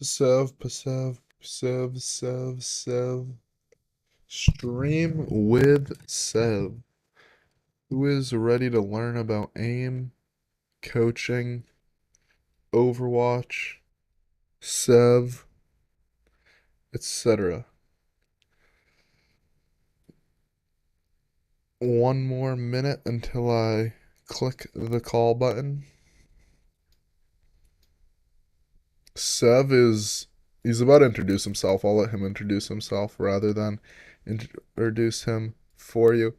Psev. Stream with Psev. Who is ready to learn about aim, coaching, Overwatch, Sev, etc. One more minute until I click the call button. He's about to introduce himself. I'll let him introduce himself rather than introduce him for you.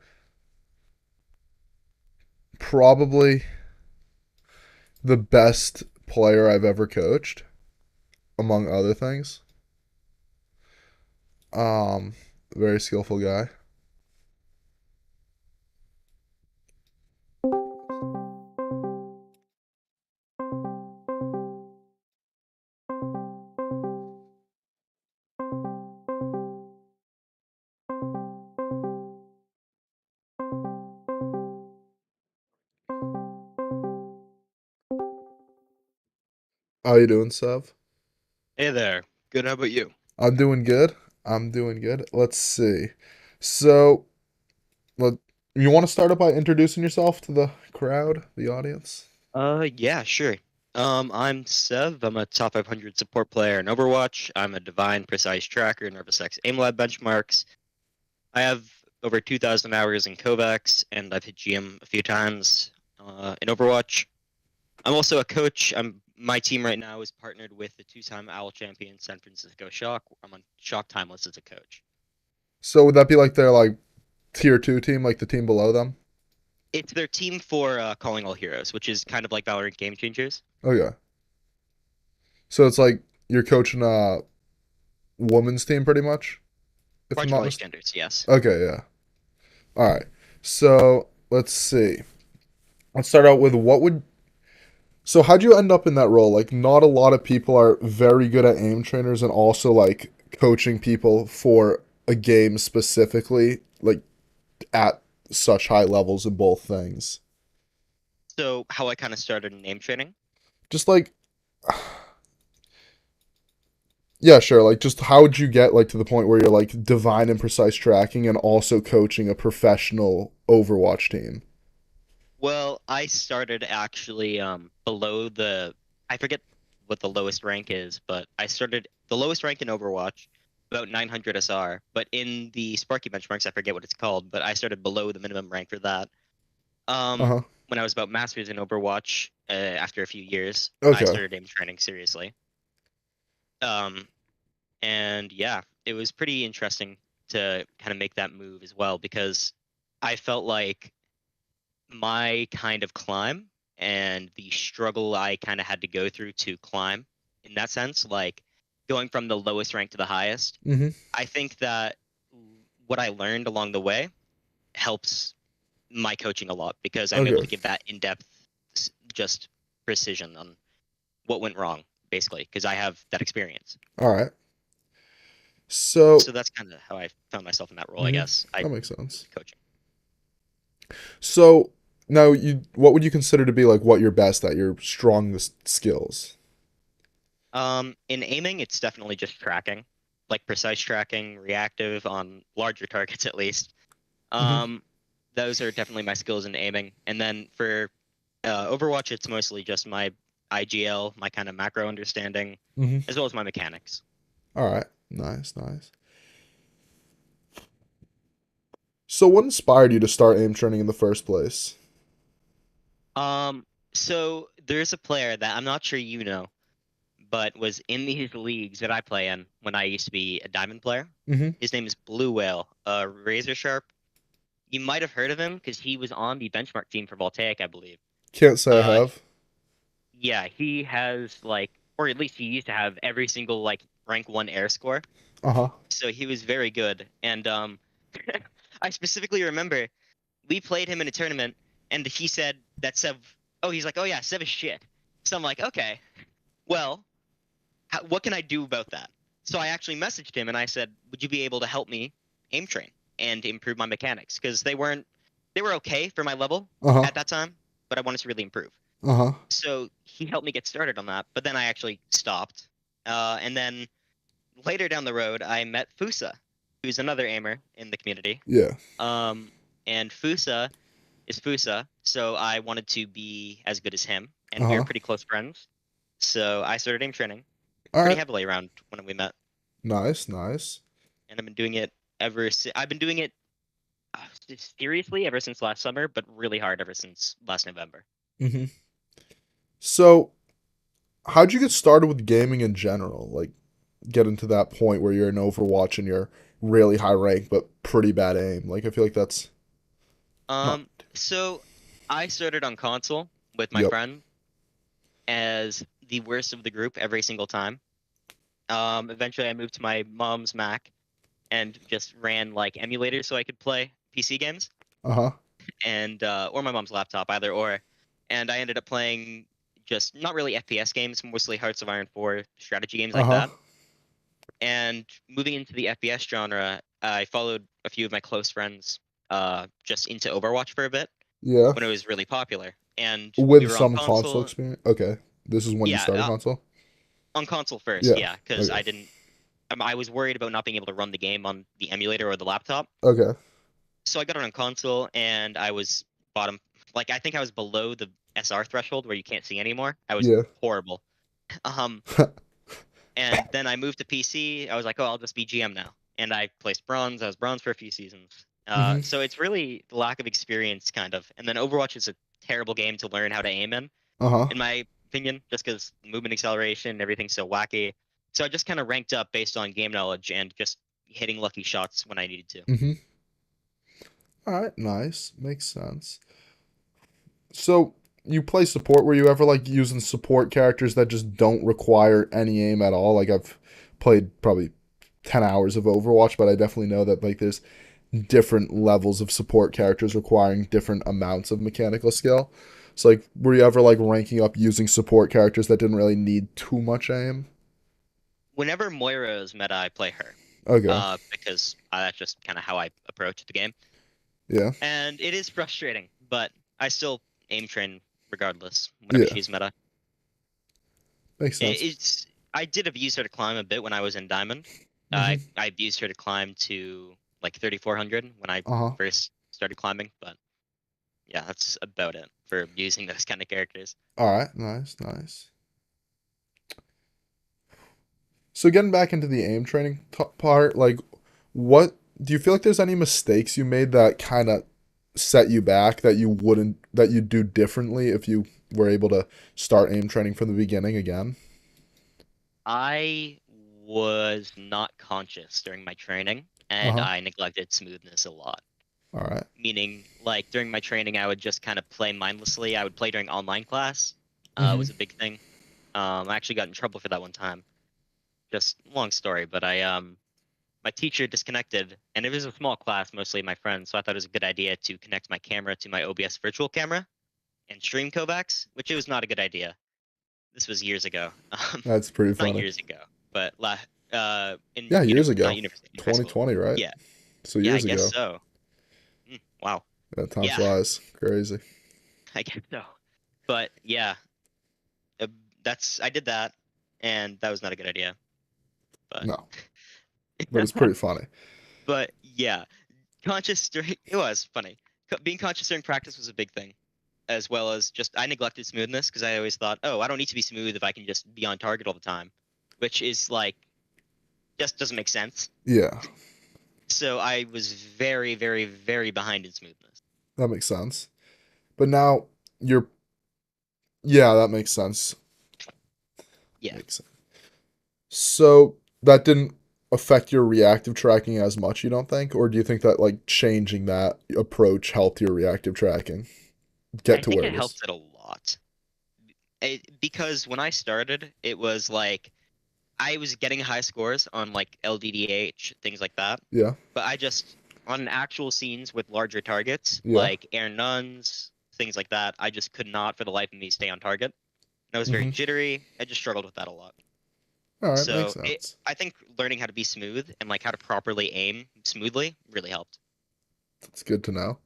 Probably the best player I've ever coached, among other things. Um, Very skillful guy. How you doing, Sev? Hey there. Good. How about you? I'm doing good. I'm doing good. Let's see. So, let you want to start up by introducing yourself to the crowd, the audience? Yeah, sure. I'm Sev. I'm a top 500 support player in Overwatch. I'm a divine precise tracker, Nervous X aim lab benchmarks. I have over 2,000 hours in Kovacs, and I've hit GM a few times in Overwatch. I'm also a coach. My team right now is partnered with the two-time Owl champion San Francisco Shock. I'm on Shock Timeless as a coach. So would that be like their like tier two team, like the team below them? It's their team for Calling All Heroes, which is kind of like Valorant Game Changers. Okay. So it's like you're coaching a women's team pretty much, if I'm not Marginally mistaken. standards, yes. Okay, yeah. All right. So let's see. Let's start out with what would. So how'd you end up in that role? Like, not a lot of people are very good at aim trainers and also like coaching people for a game specifically, like at such high levels in both things. So how I kind of started in name training. Just like, yeah, sure. Like, just how would you get like to the point where you're like divine and precise tracking and also coaching a professional Overwatch team? Well, I started actually below the I forget what the lowest rank is, but I started the lowest rank in Overwatch, about 900 SR. But in the Sparky benchmarks, I forget what it's called, but I started below the minimum rank for that. Uh Um, huh. when I was about masters in Overwatch, after a few years, I Okay. started aim training seriously. Um, and yeah, it was pretty interesting to kind of make that move as well because I felt like my kind of climb and the struggle I kind of had to go through to climb in that sense, like going from the lowest rank to the highest. Mm-hmm. I think that what I learned along the way helps my coaching a lot because I'm able Okay. to give that in-depth, just precision on what went wrong, basically, because I have that experience. All right. So, So that's kind of how I found myself in that role, I mm-hmm. guess. I That makes sense. coaching. So now what would you consider to be like what you're best at, your strongest skills? In aiming, it's definitely just tracking, like precise tracking, reactive on larger targets at least. Mm-hmm. Um, those are definitely my skills in aiming. And then for Overwatch, it's mostly just my IGL, my kind of macro understanding, Mm-hmm. as well as my mechanics. All right. Nice, nice. So what inspired you to start aim training in the first place? Um, so there's a player that I'm not sure you know, but was in these leagues that I play in when I used to be a diamond player. Mm-hmm. His name is Blue Whale, razor sharp. You might have heard of him because he was on the benchmark team for Voltaic, I believe. Can't say I Uh, have. yeah, he has like, or at least he used to have every single like rank one air score. Uh-huh. So he was very good. And I specifically remember we played him in a tournament, and he said that Sev. Oh, he's like, oh yeah, Sev is shit. So I'm like, okay, well, what can I do about that? So I actually messaged him and I said, would you be able to help me aim train and improve my mechanics? Because they were okay for my level Uh-huh. at that time, but I wanted to really improve. Uh-huh. So he helped me get started on that, but then I actually stopped. And then later down the road, I met Fusa, who's another aimer in the community. Yeah. Um, and Fusa is Fusa, so I wanted to be as good as him, and we were Uh-huh. pretty close friends. So I started aim training All pretty right. heavily around when we met, Nice, nice. and I've been doing it I've been doing it uh, seriously ever since last summer, but really hard ever since last November. Mm-hmm. So, how'd you get started with gaming in general? Like, get into that point where you're in Overwatch and you're really high rank but pretty bad aim. Like, I feel like that's not. So I started on console with my Yep. friend as the worst of the group every single time. Eventually I moved to my mom's Mac and just ran like emulators so I could play PC games Uh-huh. and or my mom's laptop, either or. And I ended up playing just not really FPS games, mostly Hearts of Iron 4 strategy games like Uh-huh. that. And moving into the FPS genre, I followed a few of my close friends just into Overwatch for a bit Yeah. when it was really popular. And we With were on some console console. experience. Okay. This is when you Yeah, started console? on console first, Yeah. yeah, because Okay. I was worried about not being able to run the game on the emulator or the laptop. Okay. So I got it on console, and I was bottom, like I think I was below the SR threshold where you can't see anymore. I was Yeah. horrible. Um, and then I moved to PC. I was like, oh, I'll just be GM now, and I placed bronze. I was bronze for a few seasons. Mm-hmm. So it's really the lack of experience, kind of. And then Overwatch is a terrible game to learn how to aim Uh-huh. in my opinion, just because movement acceleration, everything's so wacky. So I just kind of ranked up based on game knowledge and just hitting lucky shots when I needed to. Mm-hmm. All right. Nice. Makes sense. So, you play support. Were you ever like using support characters that just don't require any aim at all? Like I've played probably 10 hours of Overwatch, but I definitely know that like there's different levels of support characters requiring different amounts of mechanical skill. So like were you ever like ranking up using support characters that didn't really need too much aim? Whenever Moira is meta, I play her Okay. because that's just kind of how I approach the game. Yeah. And it is frustrating, but I still aim train regardless whenever Yeah. she's meta. Makes sense. It's I did abuse her to climb a bit when I was in Diamond. Mhm. I abused her to climb to like 3400 when I Uh-huh. first started climbing, but yeah, that's about it for using those kind of characters. All right. Nice, nice. So getting back into the aim training part, like what do you feel like there's any mistakes you made that kind of set you back that you'd do differently if you were able to start aim training from the beginning again? I was not conscious during my training, and Uh-huh. I neglected smoothness a lot. All right. Meaning, like during my training, I would just kind of play mindlessly. I would play during online class. Was Mhm. a big thing. I actually got in trouble for that one time. Just long story, but my teacher disconnected, and it was a small class, mostly my friends. So I thought it was a good idea to connect my camera to my OBS virtual camera and stream Kovacs, which it was not a good idea. This was years ago. That's pretty Not funny. years ago, but in Yeah, years not ago. university, in high school. 2020, right? Yeah, So yeah, I years guess ago. so. Wow. That time Yeah, flies. Crazy. I guess so. But yeah, uh, that's I did that, and that was not a good idea. But No, but it's pretty funny. but yeah, conscious during it was funny. Being conscious during practice was a big thing, as well as just I neglected smoothness because I always thought, oh, I don't need to be smooth if I can just be on target all the time, which is like just doesn't make sense. Yeah, So I was very, very, very behind in smoothness. that makes sense. But now you're, yeah, that makes sense. Yeah, Makes sense. So that didn't affect your reactive tracking as much, you don't think? Or do you think that like changing that approach helped your reactive tracking I get to think where it it is? helped it a lot. Because when I started, it was like I was getting high scores on like LDDH, things like that. Yeah, But I just, on actual scenes with larger targets, yeah. like air nuns, things like that, I just could not for the life of me stay on target. And I was very Mm-hmm. jittery. I just struggled with that a lot. All right, makes So sense. I think learning how to be smooth and like how to properly aim smoothly really helped. It's good to know.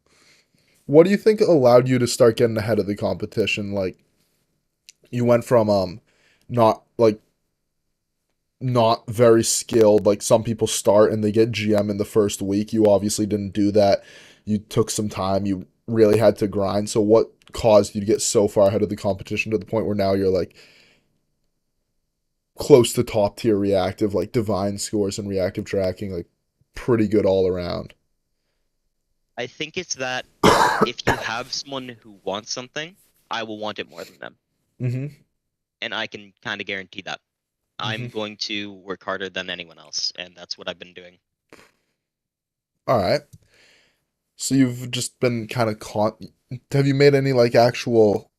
What do you think allowed you to start getting ahead of the competition? Like you went from not like not very skilled. Like some people start and they get GM in the first week. You obviously didn't do that. You took some time. You really had to grind. So what caused you to get so far ahead of the competition to the point where now you're like close to top tier reactive, like divine scores and reactive tracking, like pretty good all around. I think it's that if you have someone who wants something, I will want it more than them. Mm-hmm. And I can kind of guarantee that. I'm Mm-hmm. going to work harder than anyone else, and that's what I've been doing. All right. So you've just been kind of have you made any like actual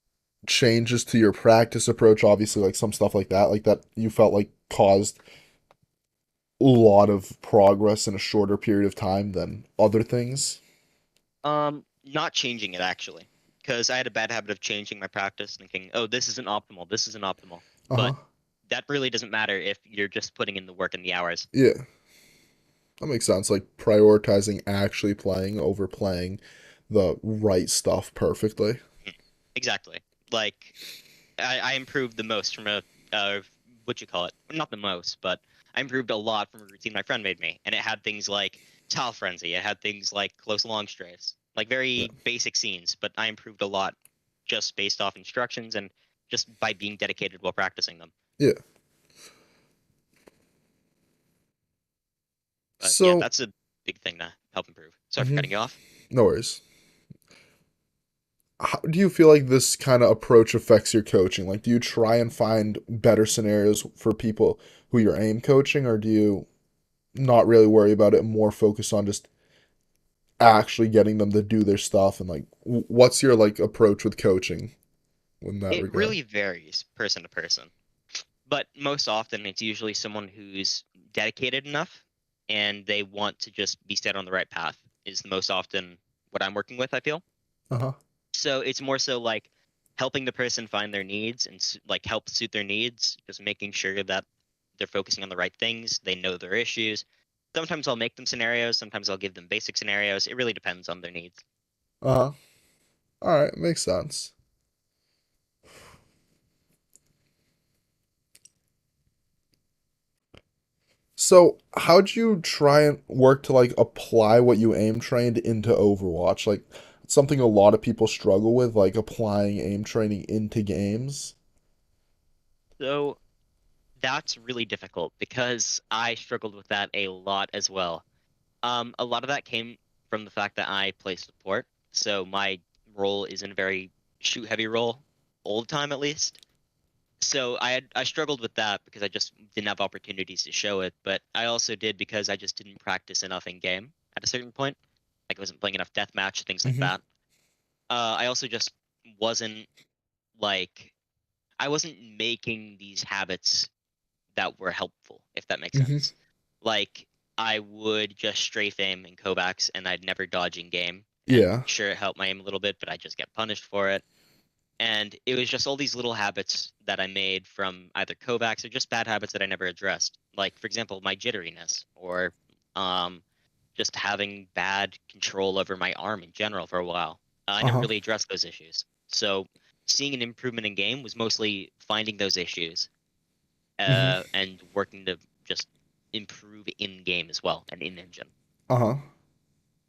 changes to your practice approach? Obviously, like some stuff like that you felt like caused a lot of progress in a shorter period of time than other things. Not changing it actually, because I had a bad habit of changing my practice, thinking, "Oh, this isn't optimal. This isn't optimal." Uh-huh. But that really doesn't matter if you're just putting in the work and the hours. Yeah. That makes sense. Like prioritizing actually playing over playing the right stuff perfectly. Mm, exactly. Like I improved the most from a what you call it? Not the most, but I improved a lot from a routine my friend made me, and it had things like tile frenzy. It had things like close long strays, like Yeah. very basic scenes. But I improved a lot just based off instructions and just by being dedicated while practicing them. Yeah. But yeah, So, that's a big thing to help improve. Sorry for mhm, cutting you off. no worries. How do you feel like this kind of approach affects your coaching? Like, do you try and find better scenarios for people who you're aim coaching, or do you not really worry about it and more focus on just actually getting them to do their stuff? And like, what's your like approach with coaching in that It regard? really varies person to person, but most often it's usually someone who's dedicated enough and they want to just be set on the right path is the most often what I'm working with, I feel. Uh-huh. So it's more so like helping the person find their needs and like help suit their needs, just making sure that they're focusing on the right things, they know their issues. Sometimes I'll make them scenarios, sometimes I'll give them basic scenarios. It really depends on their needs. Uh-huh. All right, makes sense. So, how'd you try and work to like apply what you aim trained into Overwatch? Like, it's something a lot of people struggle with, like applying aim training into games. So that's really difficult because I struggled with that a lot as well. A lot of that came from the fact that I play support, so my role isn't a very shoot heavy role, all the time at least. So I struggled with that because I just didn't have opportunities to show it, but I also did because I just didn't practice enough in game at a certain point. Like I wasn't playing enough deathmatch, things like Mm-hmm. that. I also just wasn't like I wasn't making these habits that were helpful, if that makes Mm-hmm. sense. Like I would just strafe aim in Kovacs and I'd never dodge in game. And Yeah. sure, it helped my aim a little bit, but I just get punished for it. And it was just all these little habits that I made from either Kovacs or just bad habits that I never addressed. Like, for example, my jitteriness or um, just having bad control over my arm in general for a while. I never Uh-huh. really addressed those issues. So seeing an improvement in game was mostly finding those issues Mm-hmm. and working to just improve in game as well and in engine. Uh-huh.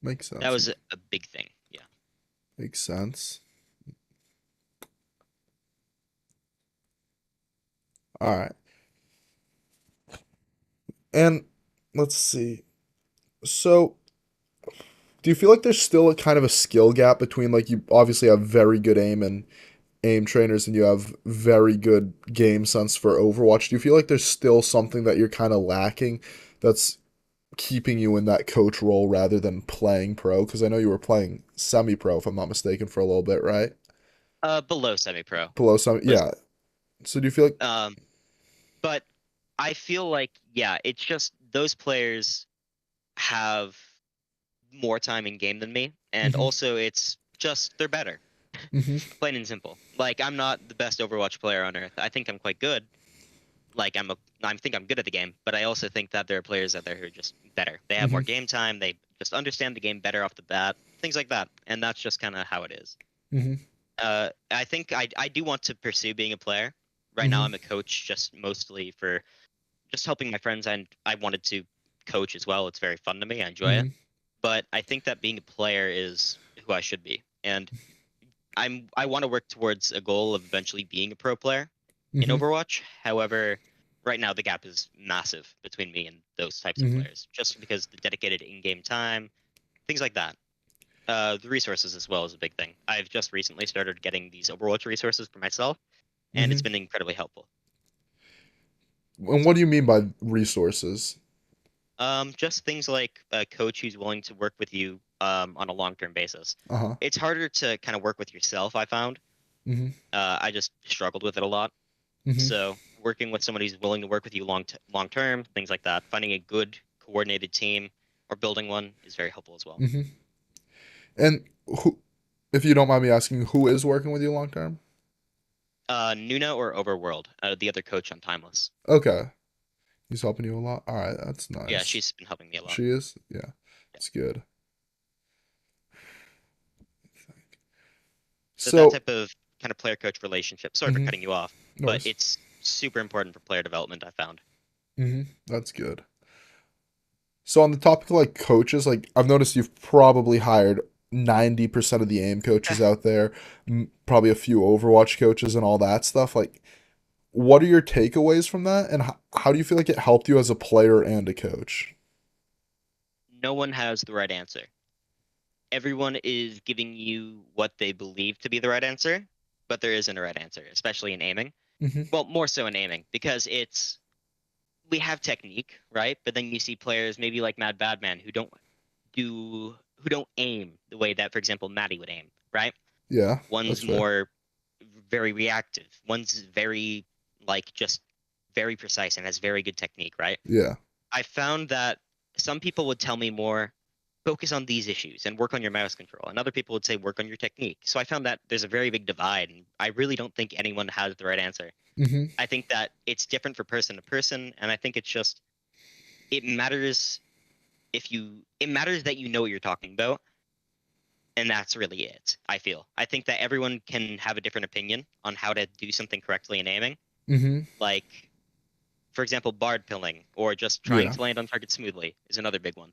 Makes That sense. was a big thing. Yeah. Makes sense. All right. And let's see. So, do you feel like there's still a kind of a skill gap between like you obviously have very good aim and aim trainers and you have very good game sense for Overwatch? Do you feel like there's still something that you're kind of lacking that's keeping you in that coach role rather than playing pro? Because I know you were playing semi pro, if I'm not mistaken, for a little bit, right? Below semi-pro. Below semi, Was yeah. So do you feel like, um, but I feel like yeah, it's just those players have more time in game than me, and hmm also it's just they're better, hmm plain and simple. Like I'm not the best Overwatch player on earth. I think I'm quite good. Like I think I'm good at the game, but I also think that there are players out there who are just better. They have more hmm game time. They just understand the game better off the bat. Things like that, and that's just kind of how it is. hmm I think I do want to pursue being a player. Right now, hmm I'm a coach, just mostly for just helping my friends, and I wanted to coach as well. It's very fun to me. I enjoy it. Mm-hmm. But I think that being a player is who I should be, and I want to work towards a goal of eventually being a pro player in Mm-hmm. Overwatch. However, right now the gap is massive between me and those types of Mm-hmm. players, just because the dedicated in-game time, things like that. The resources as well is a big thing. I've just recently started getting these Overwatch resources for myself, and it's Mm-hmm. been incredibly helpful. And what So, do you mean by resources? just things like a coach who's willing to work with you on a long-term basis. Uh-huh. It's harder to kind of work with yourself, I found. Mm-hmm. I just struggled with it a lot. Mm-hmm. So working with somebody who's willing to work with you long term, things like that, finding a good coordinated team or building one is very helpful as well. Mm-hmm. And who, if you don't mind me asking, who is working with you long term? Nuna or Overworld, the other coach on Timeless. Okay. He's helping you a lot. All right, that's Yeah, nice. she's been helping me a lot. She is? Yeah. Yeah. It's good. So that So, type of kind of player coach relationship. Sorry for mm-hmm. cutting you off, but Noise. it's super important for player development, I found. Mm-hmm. That's good. So on the topic of like coaches, like I've noticed you've probably hired 90% of the aim coaches out there, probably a few Overwatch coaches and all that stuff. Like, what are your takeaways from that, and how do you feel like it helped you as a player and a coach? No one has the right answer. Everyone is giving you what they believe to be the right answer, but there isn't a right answer, especially in aiming. Mm-hmm. Well, more so in aiming, because it's we have technique, right? But then you see players maybe like Mad Badman who don't aim the way that, for example, Maddie would aim, right? Yeah, One's that's fair. more very reactive. One's very like just very precise and has very good technique, right? Yeah. I found that some people would tell me more focus on these issues and work on your mouse control, and other people would say work on your technique. So I found that there's a very big divide, and I really don't think anyone has the right answer. Mm-hmm. I think that it's different for person to person, and I think it's just it matters it matters that you know what you're talking about, and that's really it. I think that everyone can have a different opinion on how to do something correctly in aiming, Mm-hmm. like for example bard pilling or just trying Yeah. to land on target smoothly is another big one.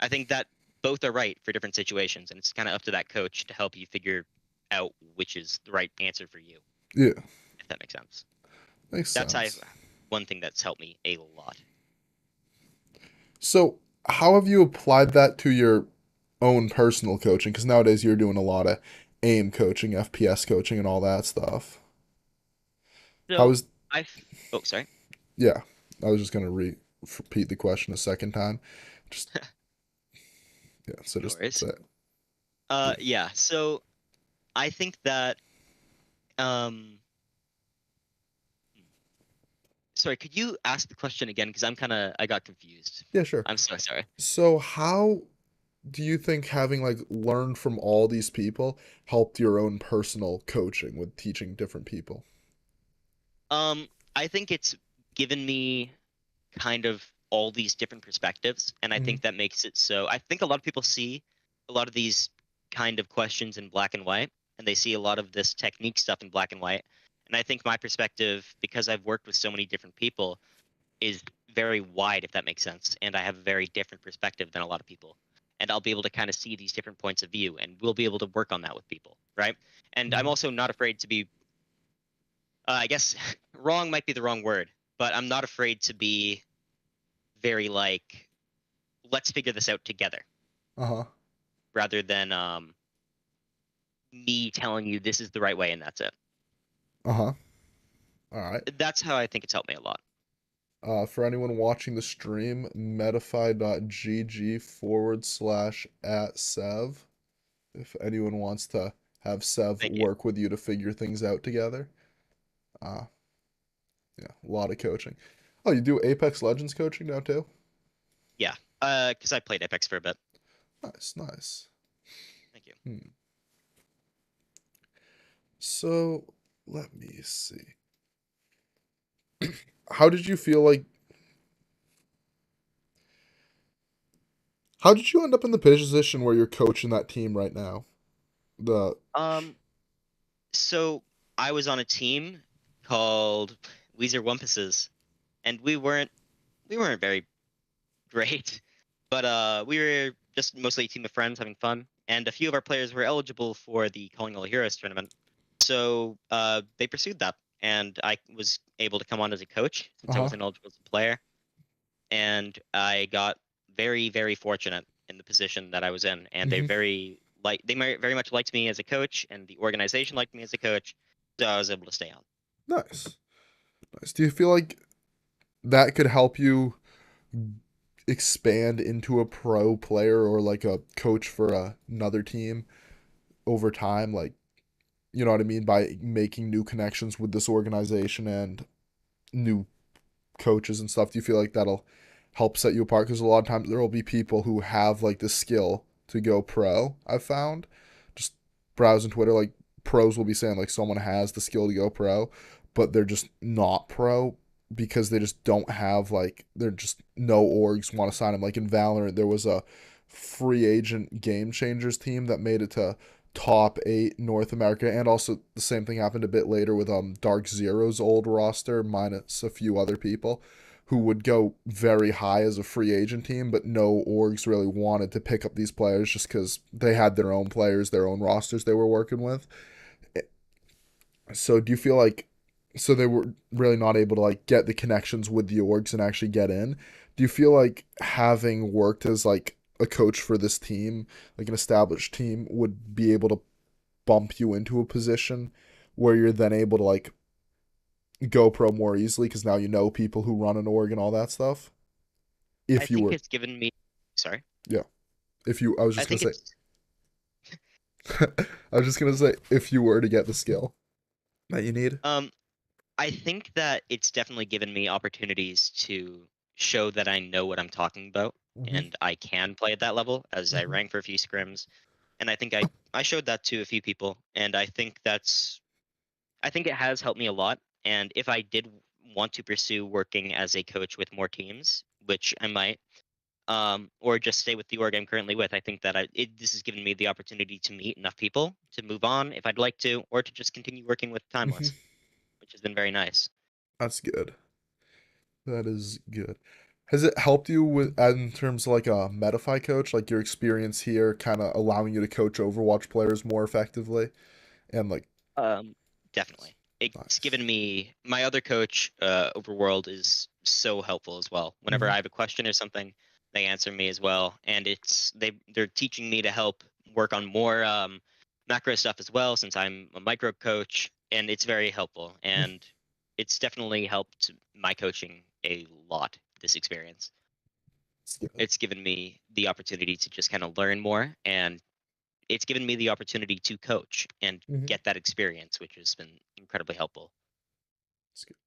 I think that both are right for different situations, and it's kind of up to that coach to help you figure out which is the right answer for you, Yeah. if that makes sense. Makes That's sense. one thing that's helped me a lot. So, how have you applied that to your own personal coaching? Because nowadays you're doing a lot of aim coaching, FPS coaching, and all that stuff. How So is I, oh sorry, Yeah, I was just gonna repeat the question a second time. Just yeah, so no just worries. say it. Yeah. Yeah. So I think that um, sorry, could you ask the question again? Because I got confused. Yeah, sure. I'm so sorry. So how do you think having like learned from all these people helped your own personal coaching with teaching different people? Um, I think it's given me kind of all these different perspectives, and I Mm-hmm. think that makes it so. I think a lot of people see a lot of these kind of questions in black and white, and they see a lot of this technique stuff in black and white. And I think my perspective, because I've worked with so many different people, is very wide, if that makes sense. And I have a very different perspective than a lot of people. And I'll be able to kind of see these different points of view, and we'll be able to work on that with people, right? And I'm Mm-hmm. also not afraid to be, I guess, wrong might be the wrong word, but I'm not afraid to be very like, let's figure this out together, Uh-huh. rather than me telling you this is the right way and that's it. Uh-huh. All right. That's how I think it's helped me a lot. For anyone watching the stream, medify.gg/at Sev. If anyone wants to have Sev Thank you. work with you to figure things out together. Uh, yeah, a lot of coaching. Oh, you do Apex Legends coaching now too? Yeah, because I played Apex for a bit. Nice, nice. Thank you. Hmm. So let me see. How did you feel like? How did you end up in the position where you're coaching that team right now? The Um, so I was on a team called Weezer Wumpuses, and we weren't. we weren't very great, but we were just mostly a team of friends having fun, and a few of our players were eligible for the Calling All Heroes tournament. So they pursued that, and I was able to come on as a coach since I Uh-huh. wasn't eligible as a player, and I got very, very fortunate in the position that I was in, and Hmm. very much liked me as a coach, and the organization liked me as a coach, so I was able to stay on. Nice. Nice. Do you feel like that could help you expand into a pro player or like a coach for another team over time? Like, you know what I mean? By making new connections with this organization and new coaches and stuff. Do you feel like that'll help set you apart? Because a lot of times there will be people who have like the skill to go pro. I've found just browsing Twitter, like pros will be saying like someone has the skill to go pro, but they're just not pro because they just don't have like they're just no orgs want to sign them. Like in Valorant, there was a free agent game changers team that made it to top 8 North America, and also the same thing happened a bit later with Dark Zero's old roster minus a few other people who would go very high as a free agent team, but no orgs really wanted to pick up these players just because they had their own players, their own rosters they were working with. So do you feel like so they were really not able to like get the connections with the orgs and actually get in? Do you feel like having worked as like a coach for this team, like an established team, would be able to bump you into a position where you're then able to like go pro more easily because now you know people who run an org and all that stuff? I If you think were, it's given me. Sorry. yeah. If you, I was I just gonna think say, it's I was just gonna say, if you were to get the skill that you need. um I think that it's definitely given me opportunities to show that I know what I'm talking about Mm-hmm. and I can play at that level as I Mm-hmm. rang for a few scrims. And I think I showed that to a few people, and I think it has helped me a lot. And if I did want to pursue working as a coach with more teams, which I might, or just stay with the org I'm currently with, I think that this has given me the opportunity to meet enough people to move on if I'd like to, or to just continue working with Mm-hmm. Timeless, which has been very nice. That's good. That is good. Has it helped you with in terms of like a Metafy coach, like your experience here, kind of allowing you to coach Overwatch players more effectively? And like, Um, Definitely. It's nice. given me my other coach, Overworld, is so helpful as well. Whenever Mm-hmm. I have a question or something, they answer me as well, and they're teaching me to help work on more macro stuff as well, since I'm a micro coach, and it's very helpful. And it's definitely helped my coaching a lot. This experience, It's good. it's given me the opportunity to just kind of learn more, and it's given me the opportunity to coach and Mm-hmm. get that experience, which has been incredibly helpful. It's good.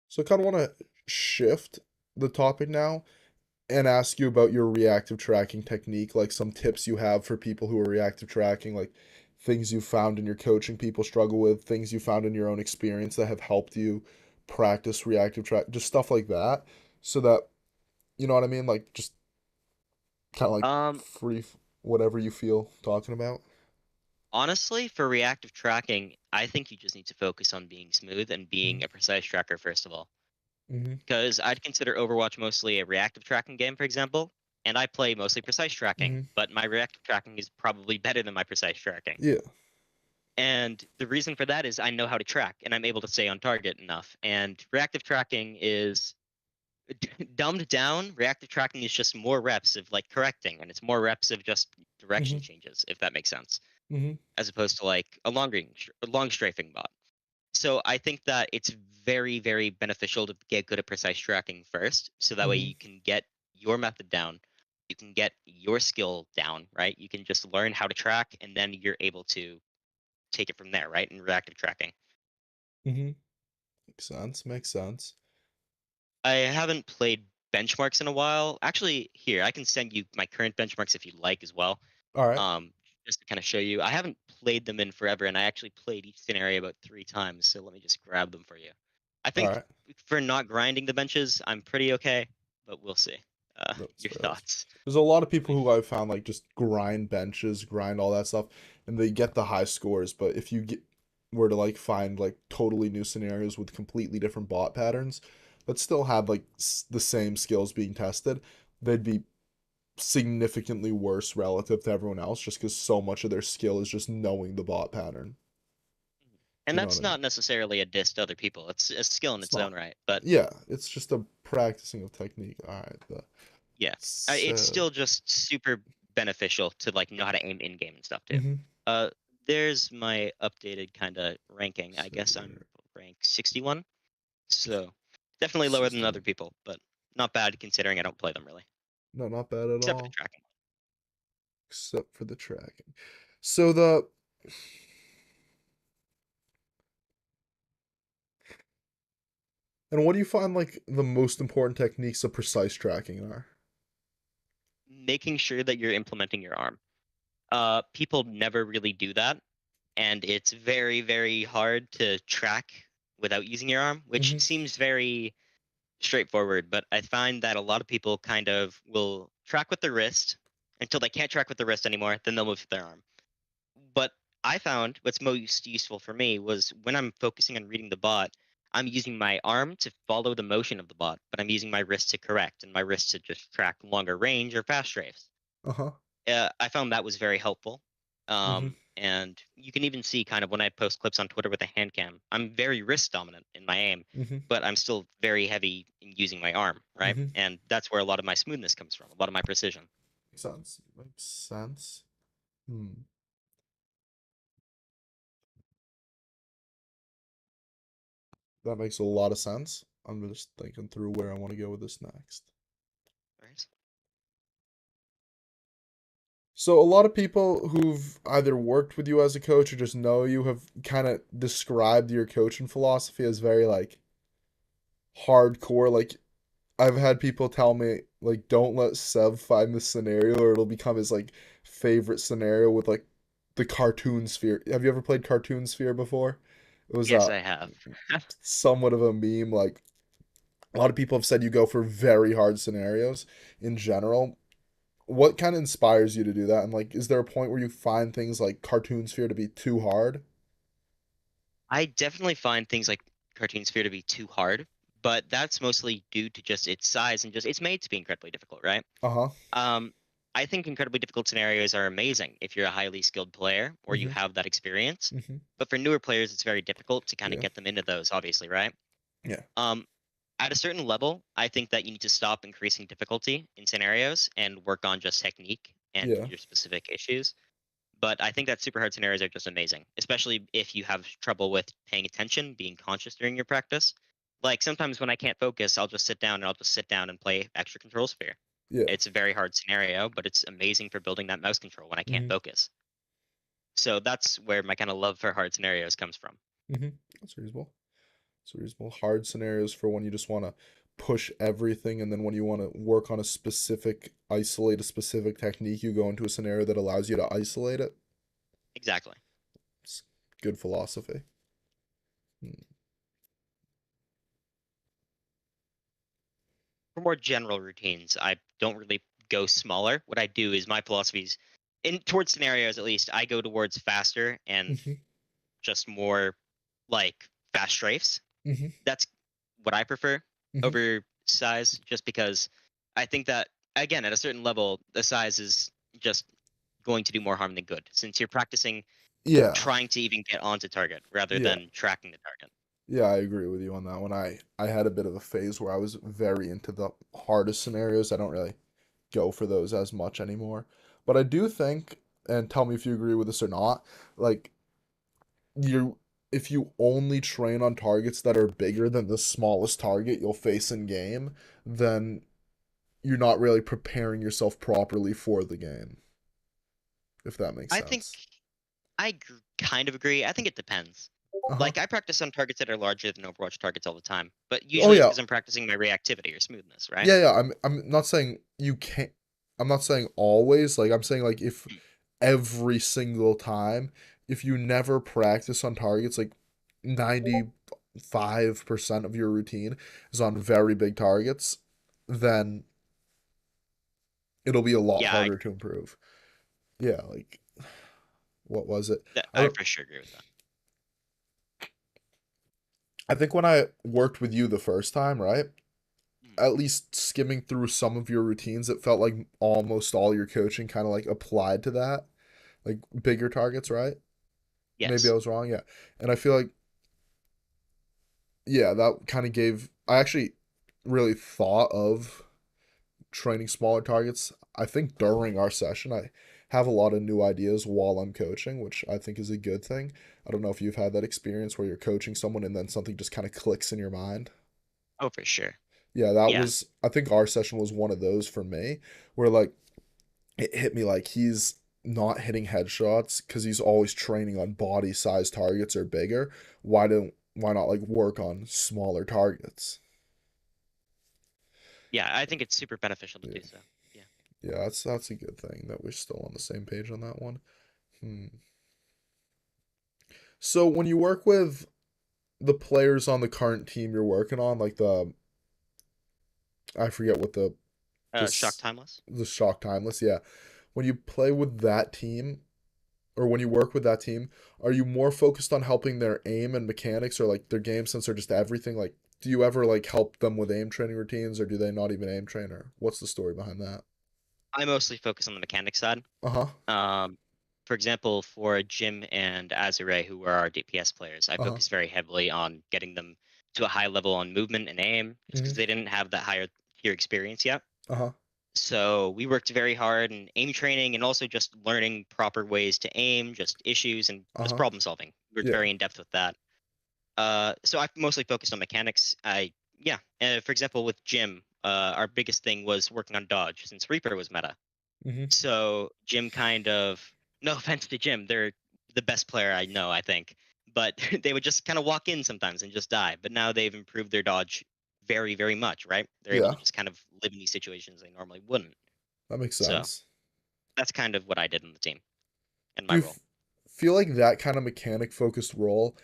So I kind of want to shift the topic now and ask you about your reactive tracking technique, like some tips you have for people who are reactive tracking, like things you found in your coaching people struggle with, things you found in your own experience that have helped you practice reactive track, just stuff like that, so that you know what I mean, like just kind of like Um, free whatever you feel talking about. Honestly, for reactive tracking, I think you just need to focus on being smooth and being a precise tracker first of all. Mm-hmm. Because I'd consider Overwatch mostly a reactive tracking game, for example, and I play mostly precise tracking, Mm-hmm. but my reactive tracking is probably better than my precise tracking. Yeah. And the reason for that is I know how to track and I'm able to stay on target enough. And reactive tracking is dumbed down. Reactive tracking is just more reps of like correcting, and it's more reps of just direction Mm-hmm. changes, if that makes sense, Mm-hmm. as opposed to like a long strafing bot. So I think that it's very, very beneficial to get good at precise tracking first, so that way Mm-hmm. you can get your method down, you can get your skill down, right? You can just learn how to track, and then you're able to take it from there, right? In reactive tracking. Mm-hmm. Makes sense. Makes sense. I haven't played benchmarks in a while. Actually, here I can send you my current benchmarks if you like as well. All right. Um, just to kind of show you. I haven't played them in forever, and I actually played each scenario about 3 times. So let me just grab them for you. I All think right. for not grinding the benches, I'm pretty okay, but we'll see. That's Your fair. thoughts? There's a lot of people who I've found like just grind benches, grind all that stuff, and they get the high scores. But if you get were to like find like totally new scenarios with completely different bot patterns, but still had like the same skills being tested, they'd be significantly worse relative to everyone else just because so much of their skill is just knowing the bot pattern. And You know what that's I mean? not necessarily a diss to other people. It's a skill in It's its own not. right. But Yeah, it's just a practicing of technique. All right. yeah, it's So, still just super beneficial to like know how to aim in game and stuff too. mm-hmm. Uh, there's my updated kind of ranking. I So guess I'm rank 61, so definitely lower than 60. other people, but not bad considering I don't play them really, No, not bad at except for the all, tracking. except for the tracking. So the and what do you find like the most important techniques of precise tracking are? Making sure that you're implementing your arm. People never really do that, and it's very, very hard to track without using your arm, which Mm-hmm. seems very straightforward. But I find that a lot of people kind of will track with their wrist until they can't track with the wrist anymore, then they'll move to their arm. But I found what's most useful for me was when I'm focusing on reading the bot, I'm using my arm to follow the motion of the bot, but I'm using my wrist to correct and my wrist to just track longer range or fast strafes. Uh-huh. I found that was very helpful. Mm-hmm. And you can even see kind of when I post clips on Twitter with a hand cam, I'm very wrist dominant in my aim, Mm-hmm. but I'm still very heavy in using my arm, right? Mm-hmm. And that's where a lot of my smoothness comes from, a lot of my precision. Makes sense. Makes sense. Hmm. That makes a lot of sense. I'm just thinking through where I want to go with this next. Right? So a lot of people who've either worked with you as a coach or just know you have kind of described your coaching philosophy as very like hardcore. Like I've had people tell me like don't let Sev find this scenario or it'll become his like favorite scenario with like the cartoon sphere. Have you ever played cartoon sphere before? It was Yes, I have. somewhat of a meme. Like a lot of people have said you go for very hard scenarios in general. What kind of inspires you to do that? And like, is there a point where you find things like cartoon sphere to be too hard? I definitely find things like Cartoon Sphere to be too hard, but that's mostly due to just its size and just it's made to be incredibly difficult, right? Uh huh. Um, I think incredibly difficult scenarios are amazing if you're a highly skilled player or you Mhm. have that experience. Mhm. But for newer players, it's very difficult to kind of Yeah. get them into those, obviously, right? Yeah. Um, at a certain level, I think that you need to stop increasing difficulty in scenarios and work on just technique and Yeah. your specific issues. But I think that super hard scenarios are just amazing, especially if you have trouble with paying attention, being conscious during your practice. Like sometimes when I can't focus, I'll just sit down and I'll just sit down and play extra control sphere. Yeah. It's a very hard scenario, but it's amazing for building that mouse control when I can't Mhm. focus. So that's where my kind of love for hard scenarios comes from. Mhm. That's reasonable. It's reasonable. Hard scenarios for when you just want to push everything, and then when you want to work on a specific, isolate a specific technique, you go into a scenario that allows you to isolate it. Exactly. It's good philosophy. Hmm. For more general routines, I don't really go smaller. What I do is my philosophies in towards scenarios at least, I go towards faster and Mhm. just more like fast strafes. Mhm. That's what I prefer Mhm. over size, just because I think that again, at a certain level, the size is just going to do more harm than good, since you're practicing Yeah. trying to even get onto target rather Yeah. than tracking the target. Yeah, I agree with you on that one. I had a bit of a phase where I was very into the hardest scenarios. I don't really go for those as much anymore. But I do think, and tell me if you agree with this or not, like you if you only train on targets that are bigger than the smallest target you'll face in game, then you're not really preparing yourself properly for the game, if that makes I think sense. kind of agree. I think it depends. Uh-huh. Like I practice on targets that are larger than Overwatch targets all the time, but Oh usually it's yeah. because I'm practicing my reactivity or smoothness, right? Yeah, yeah. I'm not saying you can't. I'm not saying always. Like I'm saying like if Mm. every single time, if you never practice on targets, like 95% of your routine is on very big targets, then it'll be a lot Yeah, harder to improve. Yeah, like what was it? that, I I don't for sure agree with that. I think when I worked with you the first time, right? Mm. At least skimming through some of your routines, it felt like almost all your coaching kind of like applied to that, like bigger targets, right? Maybe I Yes. was wrong, yeah. And I feel like, yeah, that kind of gave. I actually really thought of training smaller targets. I think during our session, I have a lot of new ideas while I'm coaching, which I think is a good thing. I don't know if you've had that experience where you're coaching someone and then something just kind of clicks in your mind. Oh, for sure. Yeah, that Yeah. was, I think our session was one of those for me, where like it hit me like he's not hitting headshots because he's always training on body size targets or bigger. Why not like work on smaller targets? Yeah, I think it's super beneficial to Yeah, do so. Yeah. yeah, that's a good thing that we're still on the same page on that one. Hmm. So when you work with the players on the current team you're working on, like the I forget what Shock this timeless. the shock timeless, yeah. When you play with that team or when you work with that team, are you more focused on helping their aim and mechanics or like their game sense or just everything? Like, do you ever like help them with aim training routines or do they not even aim train or what's the story behind that? I mostly focus on the mechanics side. Uh-huh. Um, for example, for Jim and Azure, who are our DPS players, I Uh-huh. focus very heavily on getting them to a high level on movement and aim, just because Mm-hmm. they didn't have that higher tier experience yet. Uh-huh. So we worked very hard in aim training and also just learning proper ways to aim, just issues and just Uh-huh. problem solving. We worked Yeah. very in depth with that. So I mostly focused on mechanics. Yeah. For example, with Jim, our biggest thing was working on dodge since Reaper was meta. Mm-hmm. So Jim kind of, no offense to Jim, they're the best player I know, I think. But they would just kind of walk in sometimes and just die. But now they've improved their dodge very, very much, right? They're able Yeah. to just kind of live in these situations they normally wouldn't. That makes So sense. that's kind of what I did in the team and Do my you role. feel like that kind of mechanic focused role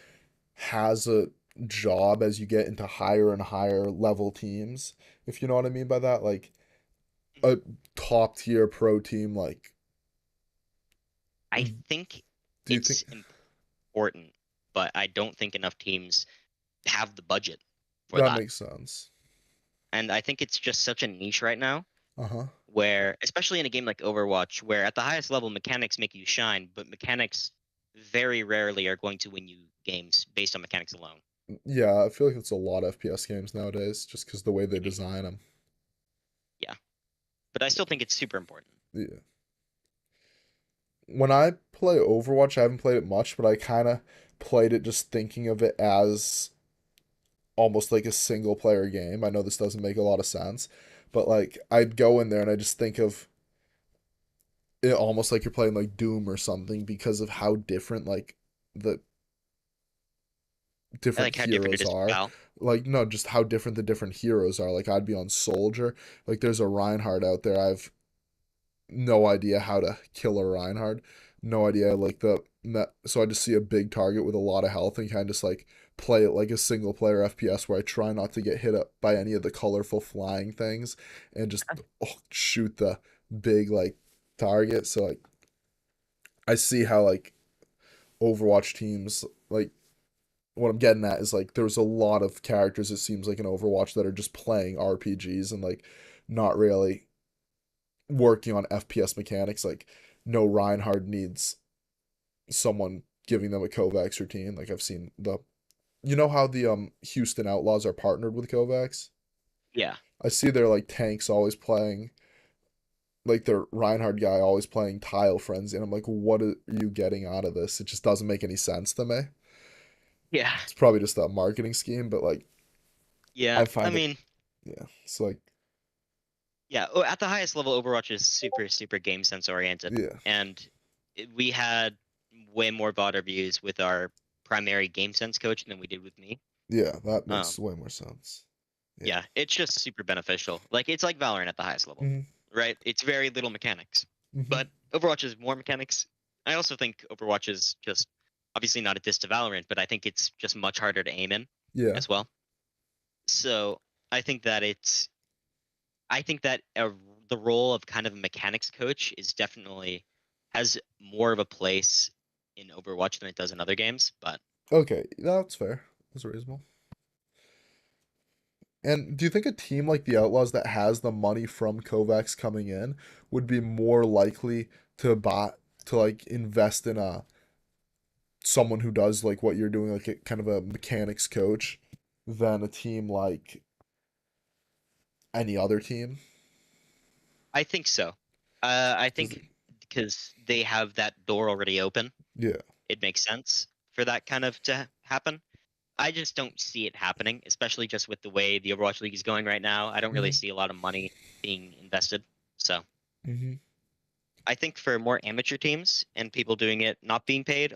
has a job as you get into higher and higher level teams? If you know what I mean by that, like Mhm. a top tier pro team, like I think do you think it's important, but I don't think enough teams have the budget for that that. makes sense? And I think it's just such a niche right now Uh-huh. where, especially in a game like Overwatch, where at the highest level mechanics make you shine, but mechanics very rarely are going to win you games based on mechanics alone. Yeah, I feel like it's a lot of FPS games nowadays just because the way they Mhm. design them. Yeah, but I still think it's super important. Yeah. When I play Overwatch, I haven't played it much, but I kind of played it just thinking of it as almost like a single player game. I know this doesn't make a lot of sense, but like I'd go in there and I just think of it almost like you're playing like Doom or something because of how different like the I different like how different it heroes is from are. Val. Like no, just how different the different heroes are. Like I'd be on Soldier. Like there's a Reinhardt out there. I've no idea how to kill a Reinhardt. No idea like so I just see a big target with a lot of health and kind of just like play it like a single player FPS where I try not to get hit up by any of the colorful flying things and just shoot the big like target. So like I see how like Overwatch teams like what I'm getting at is like there's a lot of characters it seems like in Overwatch that are just playing RPGs and like not really working on FPS mechanics. Like no Reinhardt needs someone giving them a Kovacs routine. Like I've seen you know how the Houston Outlaws are partnered with Kovacs? Yeah, I see their like tanks always playing like their Reinhardt guy always playing Tile Frenzy and I'm like what are you getting out of this? It just doesn't make any sense to me. yeah, It's probably just a marketing scheme, but like yeah. I I find it mean, yeah. It's like yeah. At the highest level, Overwatch is super, super game sense oriented, yeah. and we had way more VOD reviews with our primary game sense coach than we did with me. Yeah, that Um, makes way more sense. Yeah. yeah, it's just super beneficial. Like it's like Valorant at the highest level, Mhm. right? It's very little mechanics, Mhm. but Overwatch is more mechanics. I also think Overwatch is just obviously not a diss to Valorant, but I think it's just much harder to aim in Yeah. as well. So I think that the role of kind of a mechanics coach is definitely has more of a place in Overwatch than it does in other games. But Okay, that's fair. That's reasonable. And do you think a team like the Outlaws that has the money from Kovacs coming in would be more likely to buy to like invest in a someone who does like what you're doing, like a kind of a mechanics coach, than a team like any other team? I think so. I 'Cause- think because they have that door already open, yeah. it makes sense for that kind of to happen. I just don't see it happening, especially just with the way the Overwatch League is going right now. I don't really Hmm. see a lot of money being invested. So Hmm. I think for more amateur teams and people doing it not being paid,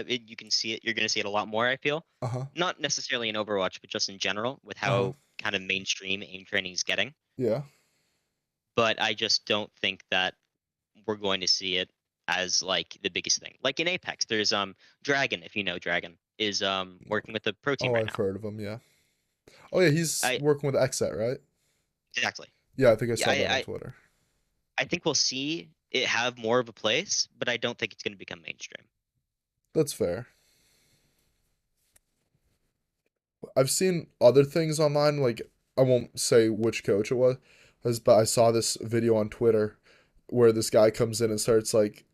you can see it. You're going to see it a lot more. I feel Uh huh. not necessarily in Overwatch, but just in general with Uh huh. how kind of mainstream aim training is getting. Yeah. But I just don't think that we're going to see it as like the biggest thing. Like in Apex, there's Dragon, if you know Dragon, is working with the pro team Oh, right I've now. heard of him. Yeah. Oh yeah, he's I working with Xset, right? exactly. Yeah, I think I Yeah, saw that on Twitter. I think we'll see it have more of a place, but I don't think it's going to become mainstream. That's fair. I've seen other things online, like I won't say which coach it was, but I saw this video on Twitter where this guy comes in and starts like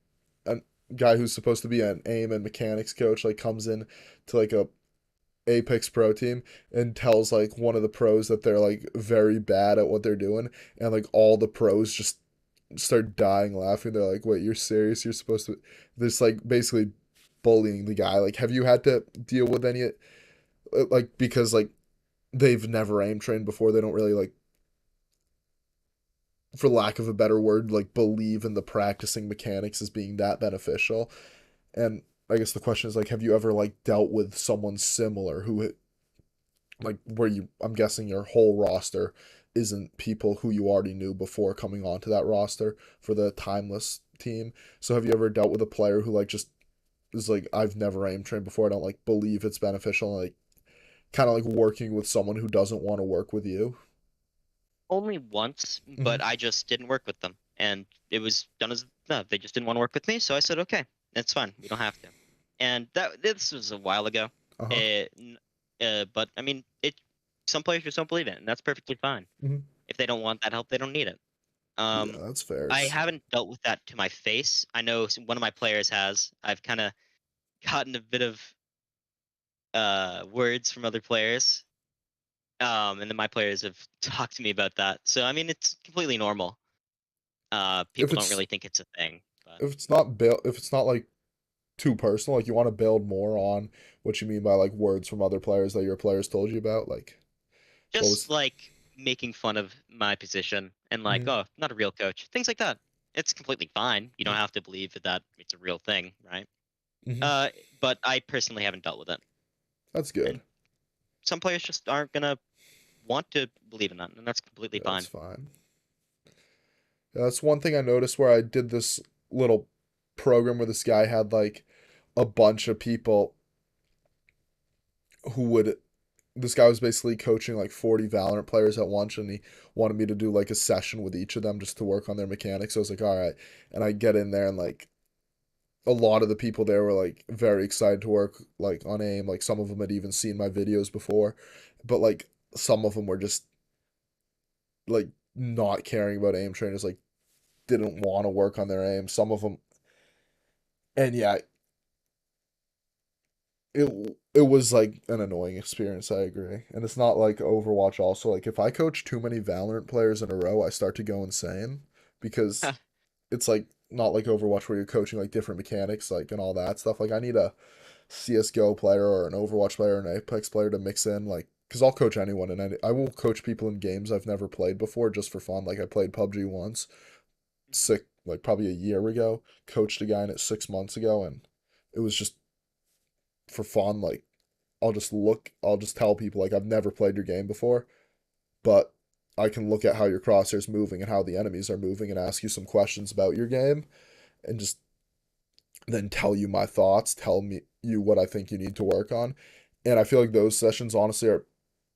a guy who's supposed to be an aim and mechanics coach like comes in to like a Apex Pro team and tells like one of the pros that they're like very bad at what they're doing, and like all the pros just start dying laughing. They're like, "Wait, you're serious? You're supposed to?" This like basically bullying the guy. Like, have you had to deal with any like because like they've never aim trained before? They don't really like, for lack of a better word, like believe in the practicing mechanics as being that beneficial. And I guess the question is like, have you ever like dealt with someone similar who like where you I'm guessing your whole roster isn't people who you already knew before coming onto that roster for the timeless team. So have you ever dealt with a player who like just is like, I've never aim trained before, I don't like believe it's beneficial, and like kind of like working with someone who doesn't want to work with you? Only once, Hmm. but I just didn't work with them, and it was done as no, they just didn't want to work with me, so I said, okay, that's fine, we don't have to. And that this was a while ago. Uh-huh. Uh, but I mean, it. Some players just don't believe it, and that's perfectly fine. Hmm. If they don't want that help, they don't need it. Yeah, Um, that's fair. I haven't dealt with that to my face. I know one of my players has. I've kind of gotten a bit of words from other players. And then my players have talked to me about that. So I mean, it's completely normal. If People don't it's really think it's a thing, but if it's not like too personal, like you want to build more on what you mean by like words from other players that your players told you about, like what just was. like making fun of my position and like, Hmm. oh, not a real coach, things like that. It's completely fine. You don't have to believe that it's a real thing, right? Hmm. But I personally haven't dealt with it, That's good. and some players just aren't gonna want to believe in that, and that's completely Yeah, that's fine. fine. Yeah, that's one thing I noticed where I did this little program where this guy had like a bunch of people who would. This guy was basically coaching like 40 Valorant players at once, and he wanted me to do like a session with each of them just to work on their mechanics. So I was like, all right. And I get in there, and like a lot of the people there were like very excited to work like on aim. Like some of them had even seen my videos before, but like some of them were just like not caring about aim trainers, like didn't want to work on their aim. Some of them, and yeah, it was like an annoying experience. I agree, and it's not like Overwatch. Also, like if I coach too many Valorant players in a row, I start to go insane because it's like not like Overwatch where you're coaching like different mechanics like and all that stuff. Like I need a CS:GO player or an Overwatch player or an Apex player to mix in, like because I'll coach anyone, and I will coach people in games I've never played before just for fun. Like I played PUBG once, sick, like probably a year ago. Coached a guy in it 6 months ago, and it was just for fun. Like I'll just tell people like I've never played your game before, but I can look at how your crosshair's moving and how the enemies are moving and ask you some questions about your game and just then tell you my thoughts, tell me you what I think you need to work on. And I feel like those sessions honestly are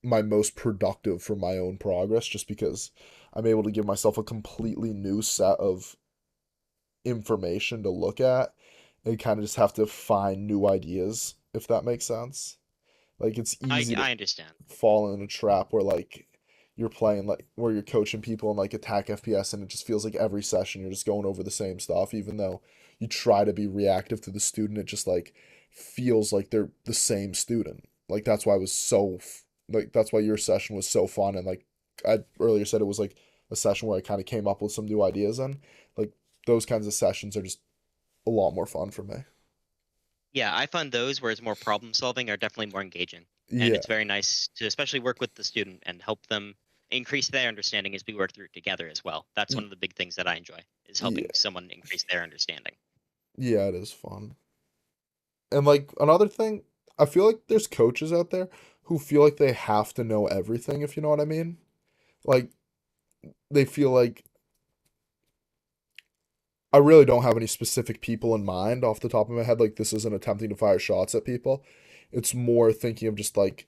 my most productive for my own progress just because I'm able to give myself a completely new set of information to look at and kind of just have to find new ideas, if that makes sense. Like it's I easy to I understand. fall in a trap where like you're playing like where you're coaching people and like attack FPS and it just feels like every session you're just going over the same stuff even though you try to be reactive to the student it just like feels like they're the same student. Like that's why it was like that's why your session was so fun and like I earlier said it was like a session where I kind of came up with some new ideas and like those kinds of sessions are just a lot more fun for me. Yeah, I find those where it's more problem solving are definitely more engaging. And Yeah. it's very nice to especially work with the student and help them increase their understanding as we work through it together as well. That's one y- of the big things that I enjoy is helping Yeah. someone increase their understanding. Yeah, it is fun. And like another thing, I feel like there's coaches out there who feel like they have to know everything, if you know what I mean. Like they feel like I really don't have any specific people in mind off the top of my head. Like this isn't attempting to fire shots at people. It's more thinking of just like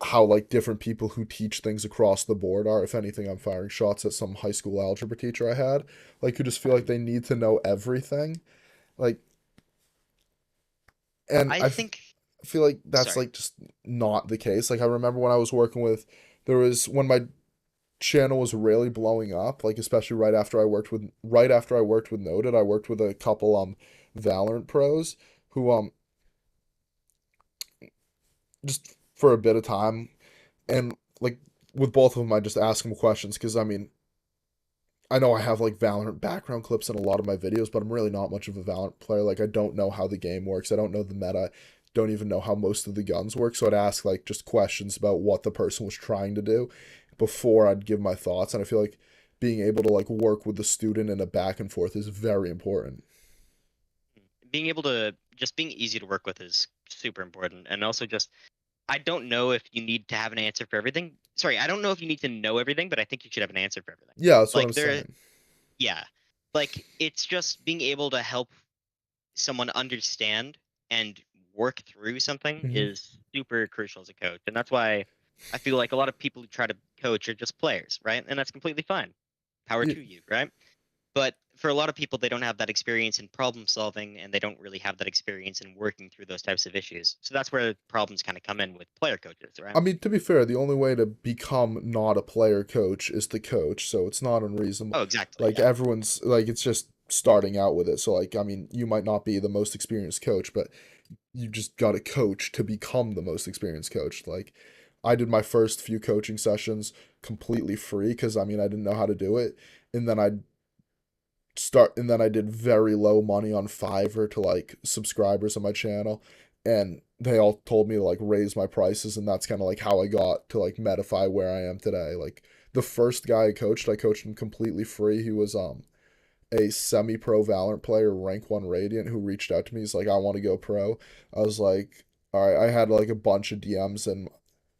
how like different people who teach things across the board are. If anything, I'm firing shots at some high school algebra teacher I had, like who just feel like they need to know everything. Like and I think, feel like that's sorry. like just not the case. Like I remember when I was working with there was when my channel was really blowing up, like especially right after I worked with Noted, I worked with a couple Valorant pros who just for a bit of time and like with both of them I just ask them questions because I mean I know I have like Valorant background clips in a lot of my videos, but I'm really not much of a Valorant player. Like I don't know how the game works. I don't know the meta. Don't even know how most of the guns work. So I'd ask like just questions about what the person was trying to do before I'd give my thoughts. And I feel like being able to like work with the student in a back and forth is very important. Being able to just being easy to work with is super important. And also just I don't know if you need to have an answer for everything. Sorry, I don't know if you need to know everything, but I think you should have an answer for everything. Yeah, that's what I'm Like there saying. yeah. Like it's just being able to help someone understand and work through something Hmm. is super crucial as a coach. And that's why I feel like a lot of people who try to coach are just players, right? And that's completely fine. Power Yeah, to you, right? But for a lot of people, they don't have that experience in problem solving and they don't really have that experience in working through those types of issues. So that's where problems kind of come in with player coaches, right? I mean, to be fair, the only way to become not a player coach is to coach, so it's not unreasonable. Oh, exactly. Like Yeah. everyone's like it's just starting out with it. So like I mean, you might not be the most experienced coach, but you just got to coach to become the most experienced coach. Like I did my first few coaching sessions completely free cuz I mean, I didn't know how to do it. And then I did very low money on Fiverr to like subscribers on my channel and they all told me to like raise my prices and that's kind of like how I got to like Medify where I am today. Like the first guy I coached him completely free. He was a semi-pro Valorant player, rank 1 Radiant, who reached out to me. He's like, I want to go pro. I was like, all right. I had like a bunch of DMs, and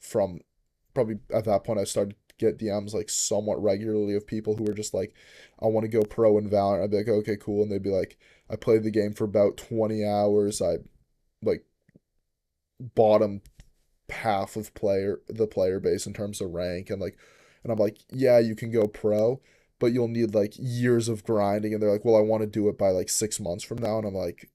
from probably at that point, I started to get DMs like somewhat regularly of people who were just like, I want to go pro in Valorant. I'd be like, okay, cool. And they'd be like, I played the game for about 20 hours. I like bottom half of the player base in terms of rank and I'm like, yeah, you can go pro, but you'll need like years of grinding and they're like, well, I want to do it by like 6 months from now and I'm like,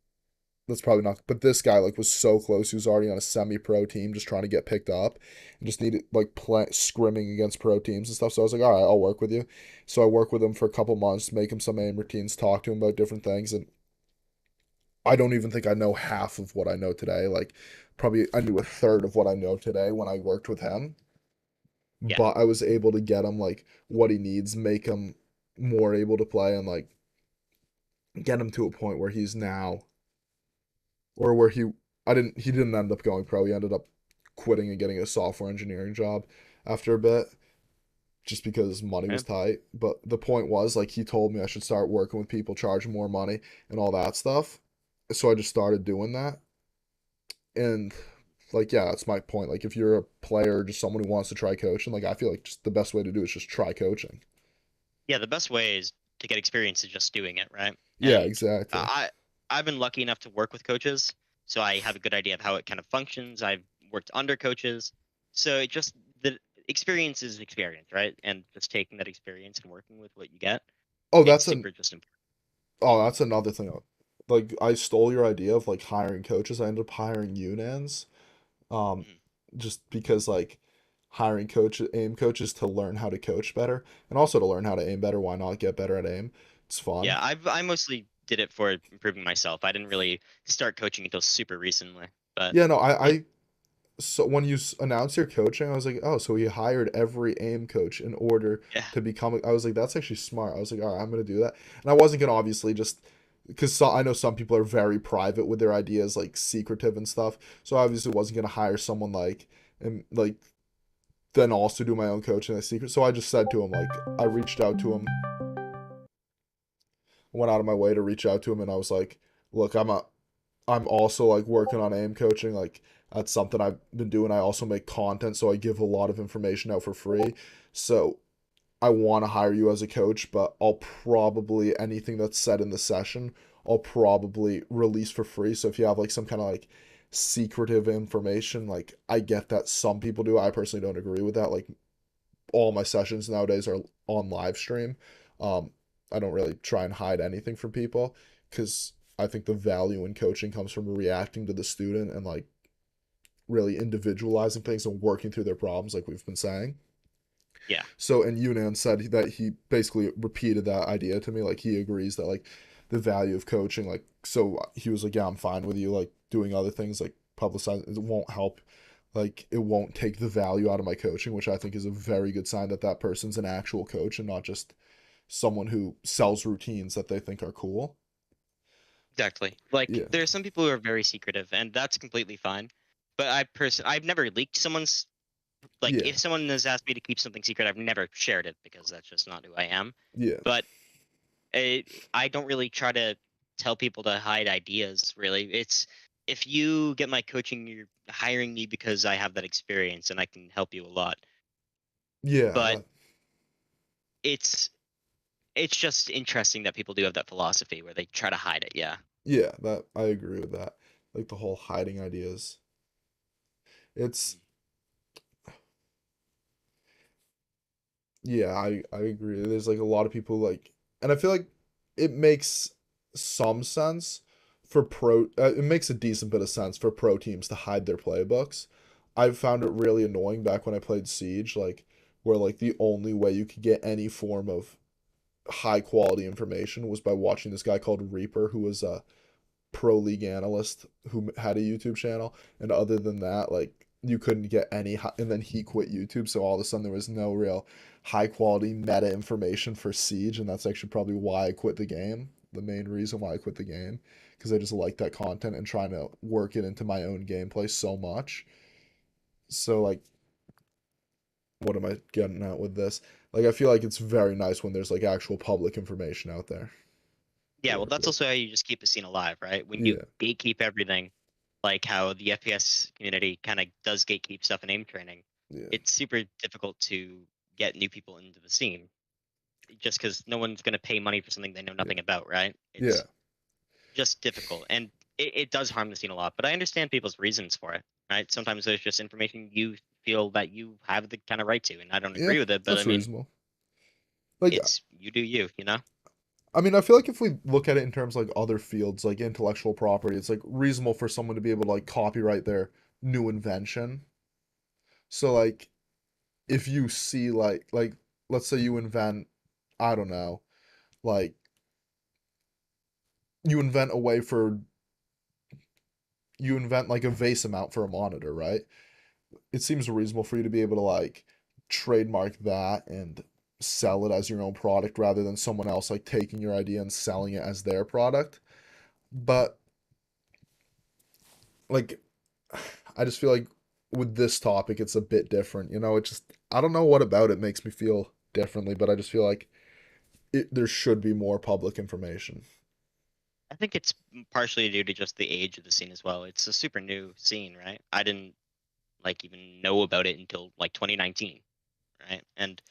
that's probably not but this guy like was so close. He was already on a semi-pro team just trying to get picked up and just needed like scrimming against pro teams and stuff. So I was like, all right, I'll work with you. So I worked with him for a couple months, make him some aim routines, talk to him about different things, and I don't even think I know half of what I know today. Like, probably I knew a third of what I know today when I worked with him. Yeah. But I was able to get him like what he needs, make him more able to play, and like get him to a point where he's now, or where he didn't end up going pro. He ended up quitting and getting a software engineering job after a bit, just because money Yeah. was tight. But the point was like he told me I should start working with people, charging more money, and all that stuff. So I just started doing that and like yeah that's my point, like if you're a player or just someone who wants to try coaching, like I feel like just the best way to do it is just try coaching. Yeah, the best way is to get experience is just doing it, right? Yeah, And exactly. I've been lucky enough to work with coaches, so I have a good idea of how it kind of functions. I've worked under coaches, so it just the experience is experience, right? And just taking that experience and working with what you get, oh it's that's an super just important. that's another thing, like I stole your idea of like hiring coaches. I ended up hiring unans Um, Mhm. just because like hiring aim coaches to learn how to coach better and also to learn how to aim better. Why not get better at aim? It's fun. Yeah, I mostly did it for improving myself. I didn't really start coaching until super recently, but Yeah, no, it so when you announced your coaching, I was like, oh, so he hired every aim coach in order yeah, to become. I was like, that's actually smart. I was like, all right, I'm gonna do that, and I wasn't gonna obviously just because I know some people are very private with their ideas, like secretive and stuff. So I obviously wasn't gonna hire someone like and like then also do my own coaching as secret. So I just said to him like I reached out to him, went out of my way to reach out to him, and I was like, look, I'm also like working on aim coaching. Like that's something I've been doing. I also make content, so I give a lot of information out for free. So I want to hire you as a coach, but I'll probably anything that's said in the session, I'll probably release for free. So if you have like some kind of like secretive information, like I get that some people do. I personally don't agree with that. Like all my sessions nowadays are on live stream. Um, I don't really try and hide anything from people because I think the value in coaching comes from reacting to the student and like really individualizing things and working through their problems, like we've been saying. yeah, So, and Yunan said that he basically repeated that idea to me. Like he agrees that like the value of coaching, like so he was like, yeah, I'm fine with you like doing other things like publicize. It won't help. Like it won't take the value out of my coaching, which I think is a very good sign that that person's an actual coach and not just someone who sells routines that they think are cool. exactly. Like Yeah, there are some people who are very secretive, and that's completely fine. But I've never leaked someone's like yeah, if someone has asked me to keep something secret, I've never shared it because that's just not who I am. yeah, But I don't really try to tell people to hide ideas. Really, it's if you get my coaching, you're hiring me because I have that experience and I can help you a lot. yeah. But That it's it's just interesting that people do have that philosophy where they try to hide it. Yeah. yeah, that I agree with that. Like the whole hiding ideas. It's Mhm. Yeah, I agree. There's like a lot of people like, and I feel like it makes some sense for it makes a decent bit of sense for pro teams to hide their playbooks. I've found it really annoying back when I played Siege, like where like the only way you could get any form of high quality information was by watching this guy called Reaper, who was a pro league analyst who had a YouTube channel, and other than that, like you couldn't get any. And then he quit YouTube, so all of a sudden there was no real high quality meta information for Siege, and that's actually probably why I quit the game. The main reason why I quit the game, because I just like that content and trying to work it into my own gameplay so much. So like, what am I getting at with this? Like, I feel like it's very nice when there's like actual public information out there to Yeah, well, work that's with. also how you just keep the scene alive, right? When you Yeah, gatekeep everything, like how the FPS community kind of does gatekeep stuff in aim training, yeah, it's super difficult to get new people into the scene just because no one's going to pay money for something they know yeah, nothing about, right? yeah, It's just difficult, and it does harm the scene a lot. But I understand people's reasons for it, right? Sometimes there's just information you feel that you have the kind of right to, and I don't yeah. agree with it. But I That's mean, reasonable. Like it's you do you, you know? I mean, I feel like if we look at it in terms of like other fields, like intellectual property, it's like reasonable for someone to be able to like copyright their new invention. So like if you see like let's say you invent, I don't know, like you invent a way for you invent like a vase mount for a monitor, right? It seems reasonable for you to be able to like trademark that and sell it as your own product rather than someone else like taking your idea and selling it as their product. But like I just feel like with this topic it's a bit different. You know, it just I don't know what about it makes me feel differently, but I just feel like there should be more public information. I think it's partially due to just the age of the scene as well. It's a super new scene, right? I didn't like even know about it until like 2019, right? And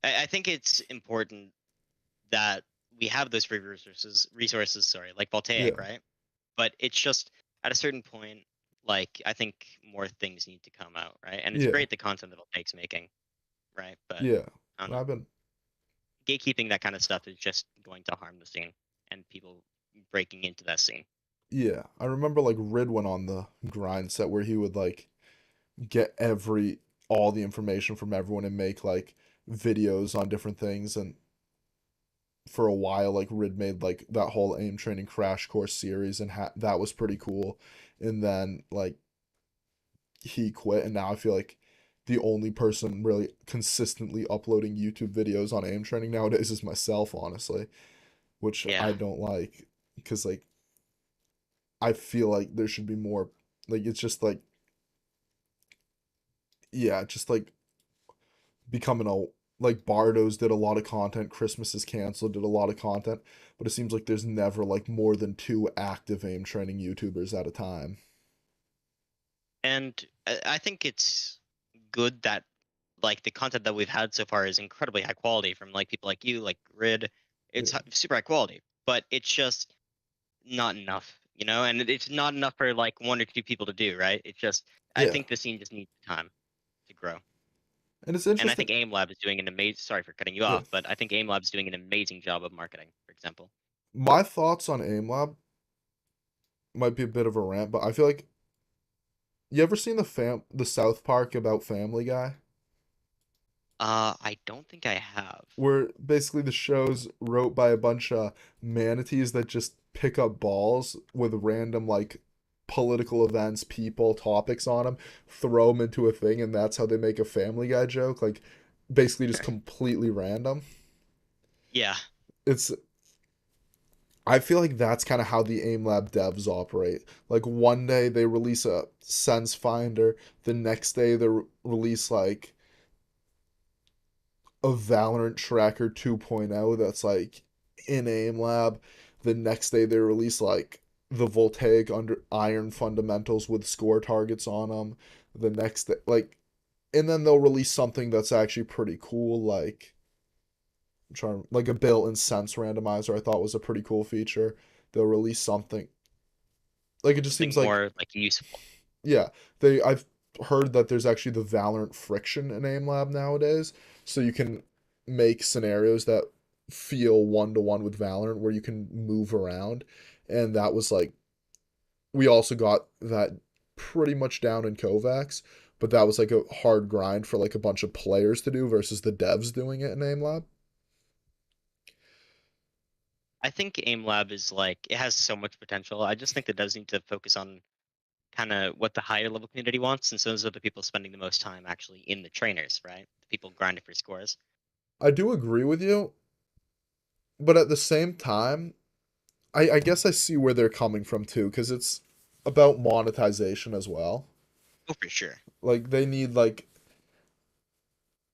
I think it's important that we have those free resources, sorry, like Voltaic, Yeah. right? But it's just at a certain point, like I think more things need to come out, right? And it's Yeah. great the content that Voltaic's making, right? But Yeah. I don't know. I've been Gatekeeping that kind of stuff is just going to harm the scene and people breaking into that scene. yeah. I remember like Rid went on the grind set where he would like get all the information from everyone and make like videos on different things. And for a while, like Rid made like that whole aim training crash course series, and that was pretty cool. And then like he quit, and now I feel like the only person really consistently uploading YouTube videos on aim training nowadays is myself, honestly, which I Yeah. don't like because like I feel like there should be more. Like it's just like yeah, just like becoming a like Bardo's did a lot of content, Christmas is canceled, did a lot of content, but it seems like there's never like more than two active aim training YouTubers at a time. And I think it's good that like the content that we've had so far is incredibly high quality from like people like you, like Grid. It's Yeah. super high quality, but it's just not enough, and it's not enough for like one or two people to do, right? It's just I Yeah. think the scene just needs time to grow. And it's And I interesting. think AimLab is doing an amazing sorry for cutting you Yeah. off, but I think AimLab is doing an amazing job of marketing, for example. My thoughts on AimLab might be a bit of a rant, but I feel like you ever seen the South Park about Family Guy? I don't think I have. Where basically the show's wrote by a bunch of manatees that just pick up balls with random like political events, people, topics on them, throw them into a thing, and that's how they make a Family Guy joke. Like basically just completely random. Yeah, It's I feel like that's kind of how the AimLab devs operate. Like one day they release a sense finder, the next day they release like a Valorant Tracker 2.0 that's like in aim lab. The next day they release like the voltaic under iron fundamentals with score targets on them. The next day, like, and then they'll release something that's actually pretty cool, like I'm trying like a built-in sense randomizer. I thought was a pretty cool feature. They'll release something like it just seems something like more like useful. yeah, I've heard that there's actually the Valorant friction in aim lab nowadays, so you can make scenarios that feel one to one with Valorant where you can move around, and that was like we also got that pretty much down in Kovacs, but that was like a hard grind for like a bunch of players to do versus the devs doing it in aim lab. I think AimLab is like it has so much potential. I just think that does need to focus on kind of what the higher level community wants, and so those are the people spending the most time actually in the trainers, right? The people grinding for scores. I do agree with you, but at the same time, I guess I see where they're coming from too, because it's about monetization as well. Oh, for sure. Like they need like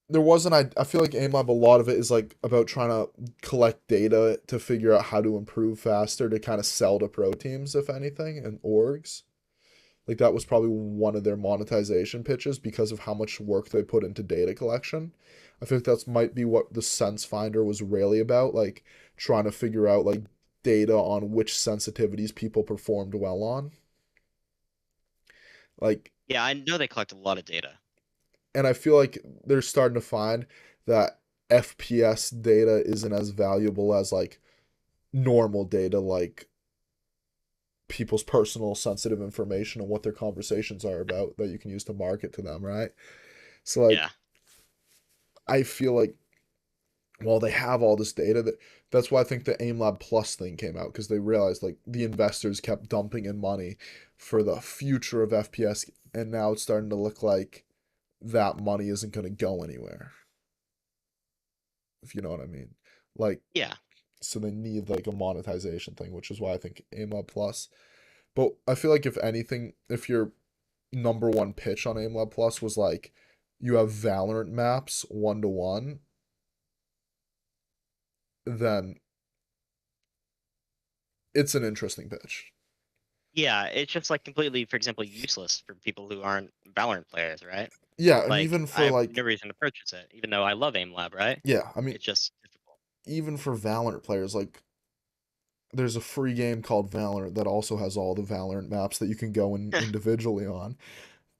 there wasn't I feel like AimLab a lot of it is like about trying to collect data to figure out how to improve faster to kind of sell to pro teams if anything and orgs. Like that was probably one of their monetization pitches because of how much work they put into data collection. I think that's might be what the Sense Finder was really about, like trying to figure out like data on which sensitivities people performed well on. Like Yeah, I know they collect a lot of data. and I feel like they're starting to find that FPS data isn't as valuable as like normal data, like people's personal sensitive information and what their conversations are about that you can use to market to them, right? So like Yeah. I feel like while they have all this data that's why I think the AimLab Plus thing came out because they realized like the investors kept dumping in money for the future of FPS and now it's starting to look like that money isn't going to go anywhere, if you know what I mean. Like Yeah. so they need like a monetization thing, which is why I think AimLab Plus. But I feel like if anything, if your number one pitch on AimLab Plus was like you have Valorant maps 1 to 1, then it's an interesting pitch. Yeah, it's just like completely, for example, useless for people who aren't Valorant players, right? Yeah, and Like even I for have like no reason to purchase it, even though I love AimLab, right? yeah, I mean It's just difficult. even for Valorant players, like there's a free game called Valorant that also has all the Valorant maps that you can go in individually on.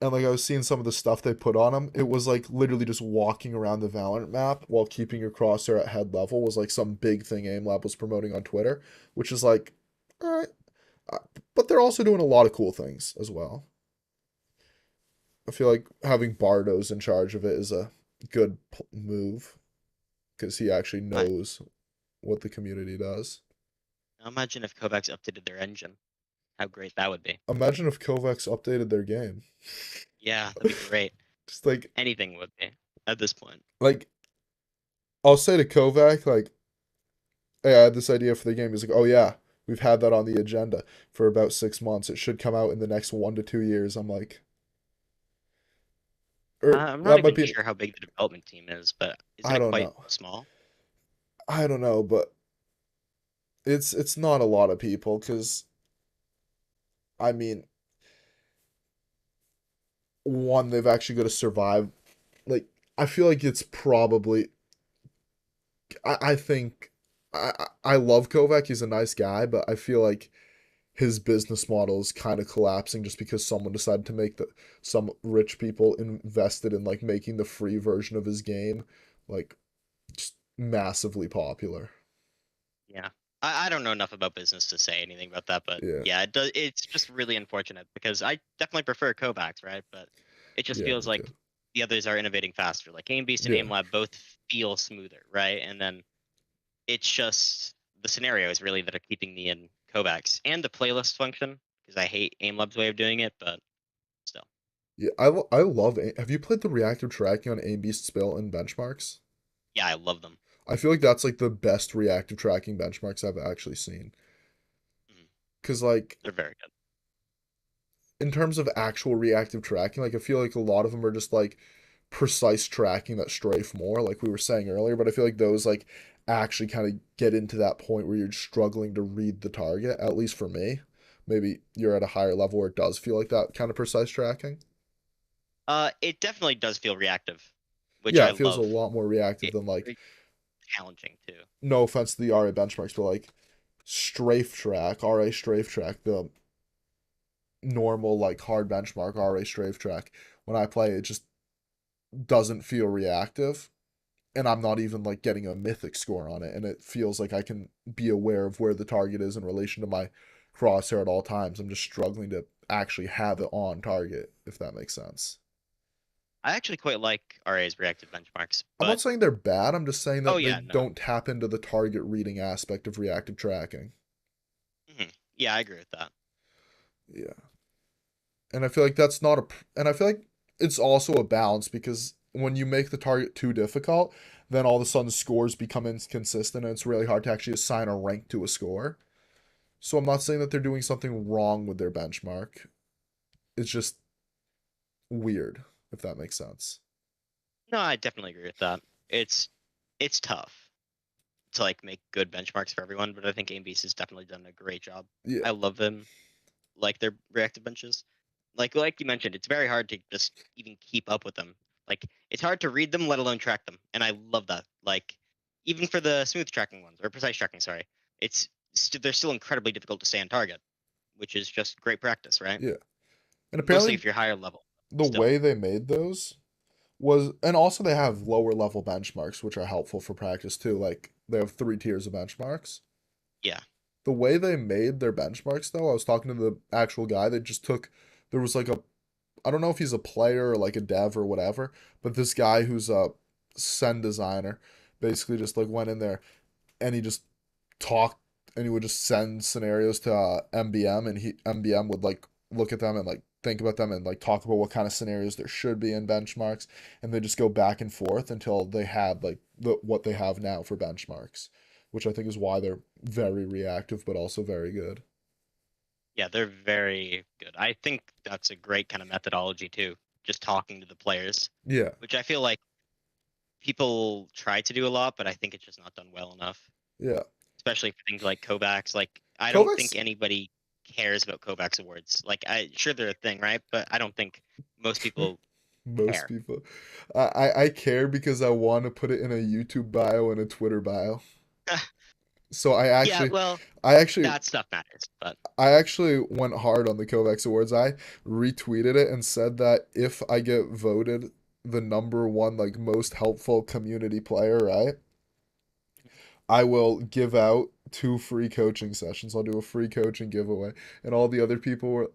And like I was seeing some of the stuff they put on them, it was like literally just walking around the Valorant map while keeping your crosshair at head level was like some big thing AimLab was promoting on Twitter, which is like, all right, uh, but they're also doing a lot of cool things as well. I feel like having Bardo's in charge of it is a good move because he actually I knows what the community does. imagine if Kovacs updated their engine, how great that would be. Imagine if Kovacs updated their game. Yeah, that'd be great. Just Anything would be at this point. like I'll say to Kovac, like, hey, I had this idea for the game. He's like, oh yeah, we've had that on the agenda for about 6 months. It should come out in the next 1 to 2 years. I'm like, or I'm not that might even be, sure how big the development team is, but isn't I it don't quite know. small? I don't know, but it's not a lot of people because I mean, one, they've actually got to survive. Like, I feel like it's probably. I think I love Kovac. He's a nice guy, but I feel like his business model is kind of collapsing just because someone decided to make the some rich people invested in like making the free version of his game like just massively popular. Yeah. I don't know enough about business to say anything about that, but Yeah, yeah, it does. It's just really unfortunate because I definitely prefer Kovacs, right? But it just yeah, feels me too. like the others are innovating faster. Like Game Beast and Yeah, AimLab both feel smoother, right? And then it's just the scenarios really that are keeping me in Kovacs and the playlist function because I hate AimLab's way of doing it, but still. yeah. I love. Have you played the reactive tracking on aim beast spill and benchmarks? Yeah, I love them. I feel like that's like the best reactive tracking benchmarks I've actually seen. Mhm. Cause like They're very good. in terms of actual reactive tracking, like I feel like a lot of them are just like precise tracking that strafe more, like we were saying earlier. But I feel like those like actually kind of get into that point where you're struggling to read the target. At least for me, maybe you're at a higher level where it does feel like that kind of precise tracking. It definitely does feel reactive, which Yeah, I it feels a love. lot more reactive It's than like very challenging too. no offense to the RA benchmarks, but like strafe track, RA strafe track, the normal like hard benchmark RA strafe track. When I play, it just doesn't feel reactive, and I'm not even like getting a mythic score on it, and it feels like I can be aware of where the target is in relation to my crosshair at all times. I'm just struggling to actually have it on target, if that makes sense. I actually quite like RA's reactive benchmarks, I'm not but saying they're bad, I'm just saying oh that they yeah, no. don't tap into the target reading aspect of reactive tracking. Yeah, I agree with that. Yeah. And I feel like that's not a and I feel like it's also a balance because when you make the target too difficult, then all of a sudden scores become inconsistent and it's really hard to actually assign a rank to a score. So I'm not saying that they're doing something wrong with their benchmark. It's just weird, if that makes sense. No, I definitely agree with that. It's tough to like make good benchmarks for everyone, but I think AimBeast has definitely done a great job. Yeah, I love them, like their reactive benches. Like you mentioned, it's very hard to just even keep up with them. Like it's hard to read them, let alone track them, and I love that. Like even for the smooth tracking ones or precise tracking, sorry, they're still incredibly difficult to stay on target, which is just great practice, right? yeah. And Mostly apparently if you're higher level. the Still, way they made those was and also they have lower level benchmarks which are helpful for practice too. Like they have 3 tiers of benchmarks. yeah. The way they made their benchmarks though, I was talking to the actual guy that just took there was like a I don't know if he's a player or like a dev or whatever, but this guy who's a send designer basically just like went in there and he just talked and he would just send scenarios to MBM and he MBM would like look at them and like think about them and like talk about what kind of scenarios there should be in benchmarks and they just go back and forth until they had like what they have now for benchmarks, which I think is why they're very reactive but also very good. Yeah, they're very good. I think that's a great kind of methodology too. Just talking to the players, Yeah. which I feel like people try to do a lot, but I think it's just not done well enough. Yeah. Especially for things like Kovacs. Like I don't Kovacs think anybody cares about Kovacs awards. Like I sure they're a thing, right? But I don't think most people most care. people I care because I want to put it in a YouTube bio and a Twitter bio. So Yeah, well, I actually that stuff matters, but I actually went hard on the Kovacs Awards. I retweeted it and said that if I get voted the number one like most helpful community player, right? I will give out 2 free coaching sessions. I'll do a free coaching giveaway, and all the other people were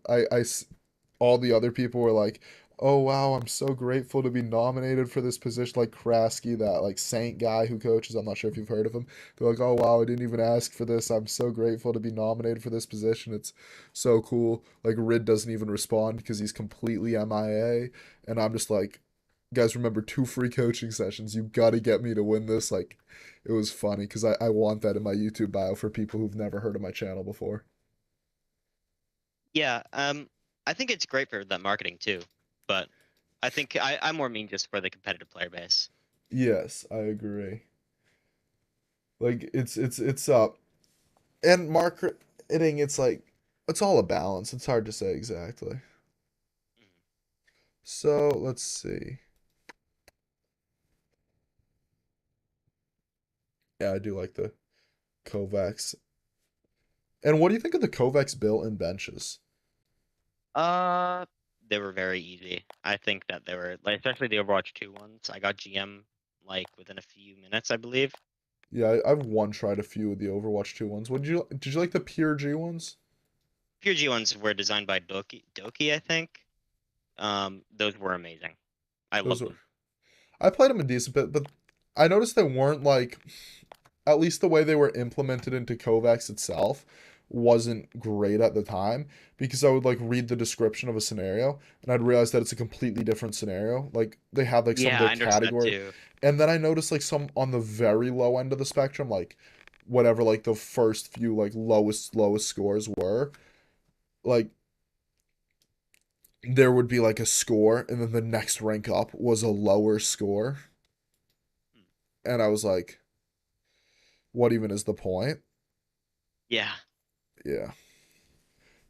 all the other people were like, oh wow, I'm so grateful to be nominated for this position. Like Krasky, that like Saint guy who coaches. I'm not sure if you've heard of him. They're like, oh wow, I didn't even ask for this. I'm so grateful to be nominated for this position. It's so cool. Like Rid doesn't even respond because he's completely MIA, and I'm just like, guys, remember 2 free coaching sessions. You got to get me to win this. Like, it was funny because I want that in my YouTube bio for people who've never heard of my channel before. Yeah, I think it's great for that marketing too, but I think I more mean just for the competitive player base. Yes, I agree. Like it's up. And marketing, it's like it's all a balance. It's hard to say exactly. Mhm. So let's see. Yeah, I do like the Kovacs. And what do you think of the Kovacs built-in benches? Uh, they were very easy. I think that they were like, especially the Overwatch 2 ones. I got GM like within a few minutes, I believe. Yeah, I've one tried a few of the Overwatch 2 ones. What did you like the Pure G ones? Pure G ones were designed by Doki, I think. Those were amazing. I Those loved were them. I played them a decent bit, but I noticed they weren't like at least the way they were implemented into Kovacs itself wasn't great at the time because I would like read the description of a scenario and I'd realize that it's a completely different scenario. Like they had like some of Yeah, their I noticed that category, too. and then I noticed like some on the very low end of the spectrum, like whatever like the first few like lowest scores were, like there would be like a score and then the next rank up was a lower score, Hmm. and I was like, what even is the point? Yeah, Yeah.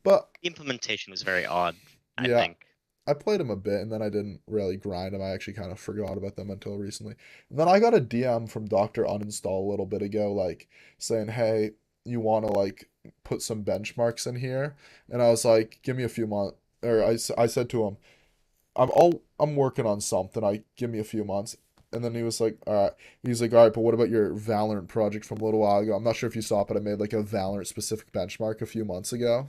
But the implementation was very odd, I yeah, think. I played them a bit and then I didn't really grind them. I actually kind of forgot about them until recently. And then I got a DM from Dr. Uninstall a little bit ago, like saying, hey, you want to like put some benchmarks in here? And I was like, give me a few months. Or I said to him, I'm working on something. I give me a few months. And then he was like, all right. He's like, all right, but what about your Valorant project from a little while ago? I'm not sure if you saw it, but I made like a Valorant specific benchmark a few months ago.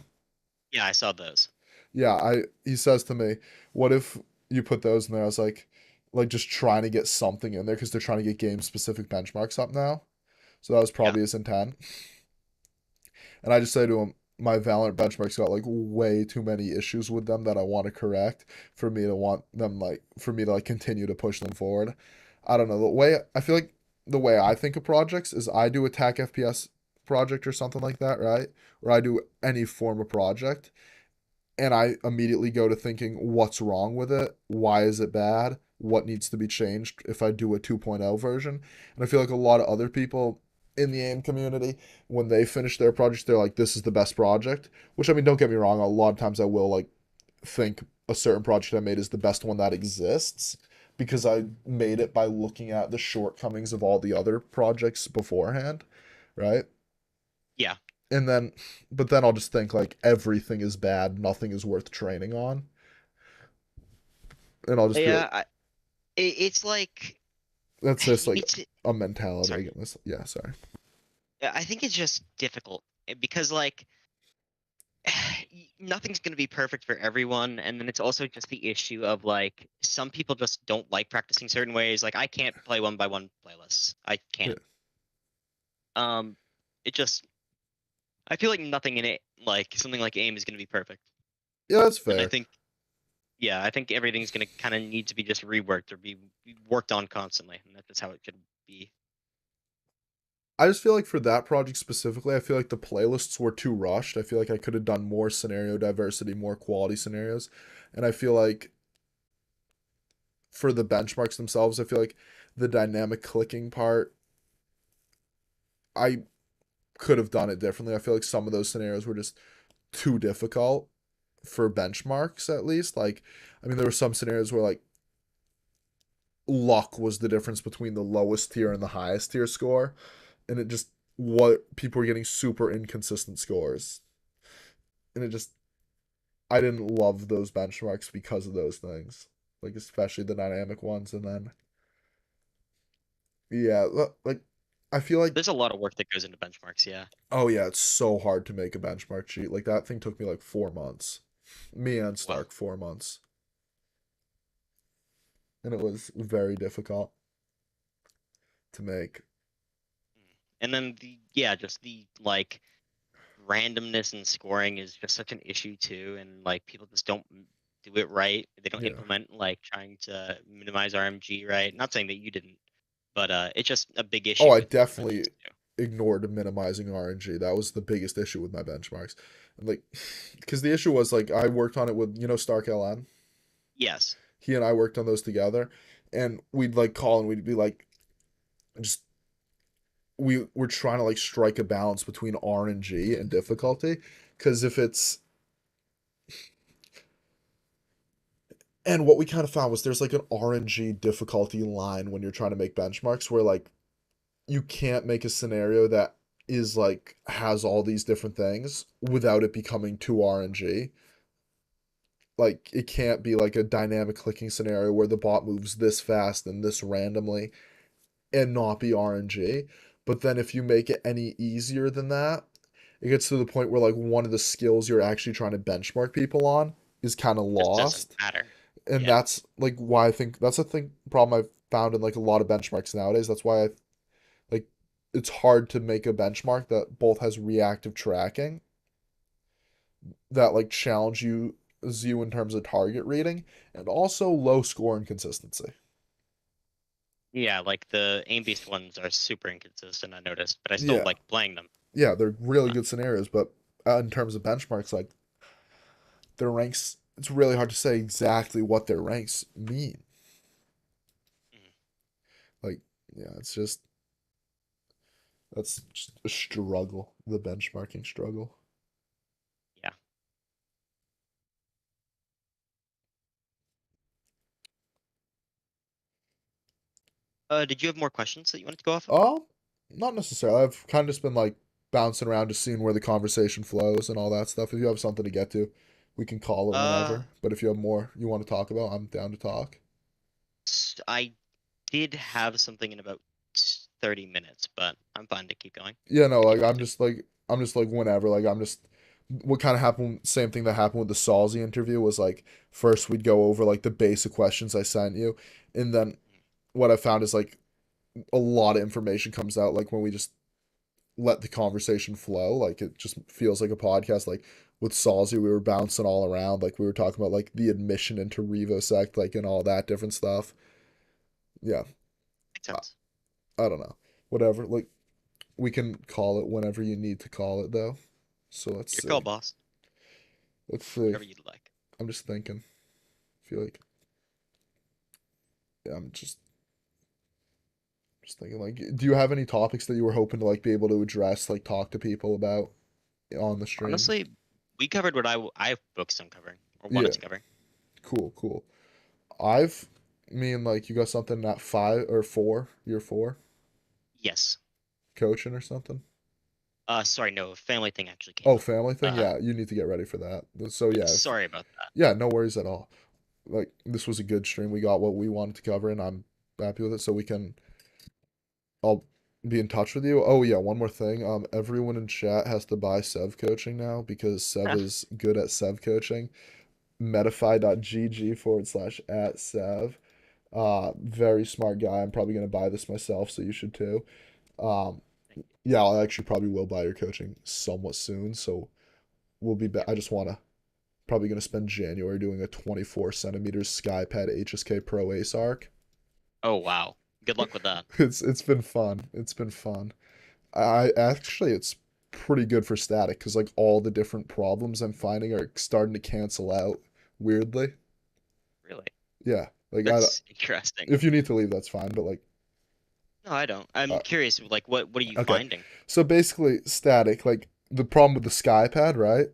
Yeah, I saw those. Yeah, I he says to me, "What if you put those in there?" I was like just trying to get something in there because they're trying to get game specific benchmarks up now. So that was Yeah, probably his intent. And I just say to him, my Valorant benchmarks got like way too many issues with them that I want to correct for me to want them like for me to like continue to push them forward. I don't know the way I feel like the way I think of projects is I do attack FPS project or something like that, right? Or I do any form of project and I immediately go to thinking, what's wrong with it? Why is it bad? What needs to be changed if I do a 2.0 version? And I feel like a lot of other people in the AIM community, when they finish their projects, they're like, this is the best project. Which, I mean, don't get me wrong, a lot of times I will like think a certain project I made is the best one that exists because I made it by looking at the shortcomings of all the other projects beforehand, right? yeah, And then but then I'll just think like everything is bad, nothing is worth training on, and I'll just be like, yeah. It's like that's just you like need to. a mentality I Sorry, get this. Yeah, sorry. I think it's just difficult because like nothing's going to be perfect for everyone, and then it's also just the issue of like some people just don't like practicing certain ways. Like I can't play one by one playlists. I Yeah, can't. Um, it just I feel like nothing in it, like something like aim, is going to be perfect. yeah, that's And I fair. think, yeah, I think everything's going to kind of need to be just reworked or be worked on constantly, and that's just how it should be. I just feel like for that project specifically, I feel like the playlists were too rushed. I feel like I could have done more scenario diversity, more quality scenarios, and I feel like for the benchmarks themselves, I feel like the dynamic clicking part, I could have done it differently. I feel like some of those scenarios were just too difficult for benchmarks at least. Like, I mean, there were some scenarios where like luck was the difference between the lowest tier and the highest tier score, and it just what people were getting super inconsistent scores, and it just I didn't love those benchmarks because of those things, like especially the dynamic ones, and then yeah, like I feel like There's a lot of work that goes into benchmarks. Yeah. oh yeah, it's so hard to make a benchmark sheet. Like that thing took me like 4 months. Me and Well, Stark 4 months. and it was very difficult to make. And then just the like randomness in scoring is just such an issue too, and like people just don't do it right. They don't Yeah. implement like trying to minimize RMG right. Not saying that you didn't, but it's just a big Oh, issue I with definitely release too. ignored minimizing RNG. That was the biggest issue with my benchmarks. And like, because the issue was like I worked on it with Stark LN. Yes, He and I worked on those together, and we'd like call and we'd be like, just we were trying to like strike a balance between RNG and difficulty, because if it's and what we kind of found was there's like an RNG difficulty line when you're trying to make benchmarks where like you can't make a scenario that is like has all these different things without it becoming too RNG. Like it can't be like a dynamic clicking scenario where the bot moves this fast and this randomly and not be RNG. But then if you make it any easier than that, it gets to the point where like one of the skills you're actually trying to benchmark people on is kind of just doesn't lost. matter. And Yeah. that's like why I think that's a thing problem I've found in like a lot of benchmarks nowadays. That's why I like it's hard to make a benchmark that both has reactive tracking that like challenge you in terms of target reading and also low score and consistency. Yeah, like the aim based ones are super inconsistent, I noticed, but I still Yeah. like playing them. Yeah, they're really Uh, good scenarios, but in terms of benchmarks, like their ranks, it's really hard to say exactly what their ranks mean. mhm, Like, yeah, it's just that's just a struggle, the benchmarking struggle. yeah. Did you have more questions that you wanted to go off of? Oh, not necessarily. I've kind of just been like bouncing around, just seeing where the conversation flows and all that stuff. If you have something to get to, we can call it Uh, whenever. But if you have more you want to talk about, I'm down to talk. I did have something in about 30 minutes, but I'm fine to keep going Yeah, no, if you like want to. I'm just like whenever, like I'm just what kind of happened, same thing that happened with the Salzy interview was like first we'd go over like the basic questions I sent you, and then what I found is like a lot of information comes out like when we just let the conversation flow, like it just feels like a podcast. Like with Salzy, we were bouncing all around, like we were talking about like the admission into RevoSect, like and all that different stuff. Yeah, Makes I, sense. I don't know, whatever. Like we can call it whenever you need to call it though. So let's Your call, see. boss. Let's see. Whatever you'd like. I'm just thinking. I feel like yeah, I'm just thinking like do you have any topics that you were hoping to like be able to address, like talk to people about on the stream? Honestly, we covered what I booked on covering or Yeah, wanted to cover. cool, cool. I've mean like you got something at 5 or 4, year 4, Yes. coaching or something? Sorry, no, family thing actually came Oh, up. family thing? Uh, Yeah, you need to get ready for that. So yeah, yeah, sorry about that. yeah, no worries at all. Like this was a good stream. We got what we wanted to cover and I'm happy with it. So we can I'll be in touch with you. Oh yeah, one more thing. Everyone in chat has to buy Sev coaching now because Sev is good at Sev coaching. Medify.gg/@Sev. Very smart guy. I'm probably gonna buy this myself, so you should too. Um, Thank you. yeah, I actually probably will buy your coaching somewhat soon. So we'll be back. Yep. I just wanna probably gonna spend January doing a 24 centimeters Skypad HSK Pro Ace arc. Oh wow. Good luck with that. It's been fun. It's been fun. I actually it's pretty good for static because like all the different problems I'm finding are starting to cancel out weirdly. Really. Yeah, like That's interesting. if you need to leave, that's fine. But like, No, I don't. I'm uh, curious, like what are you okay, finding? so basically static. Like the problem with the Skypad, right?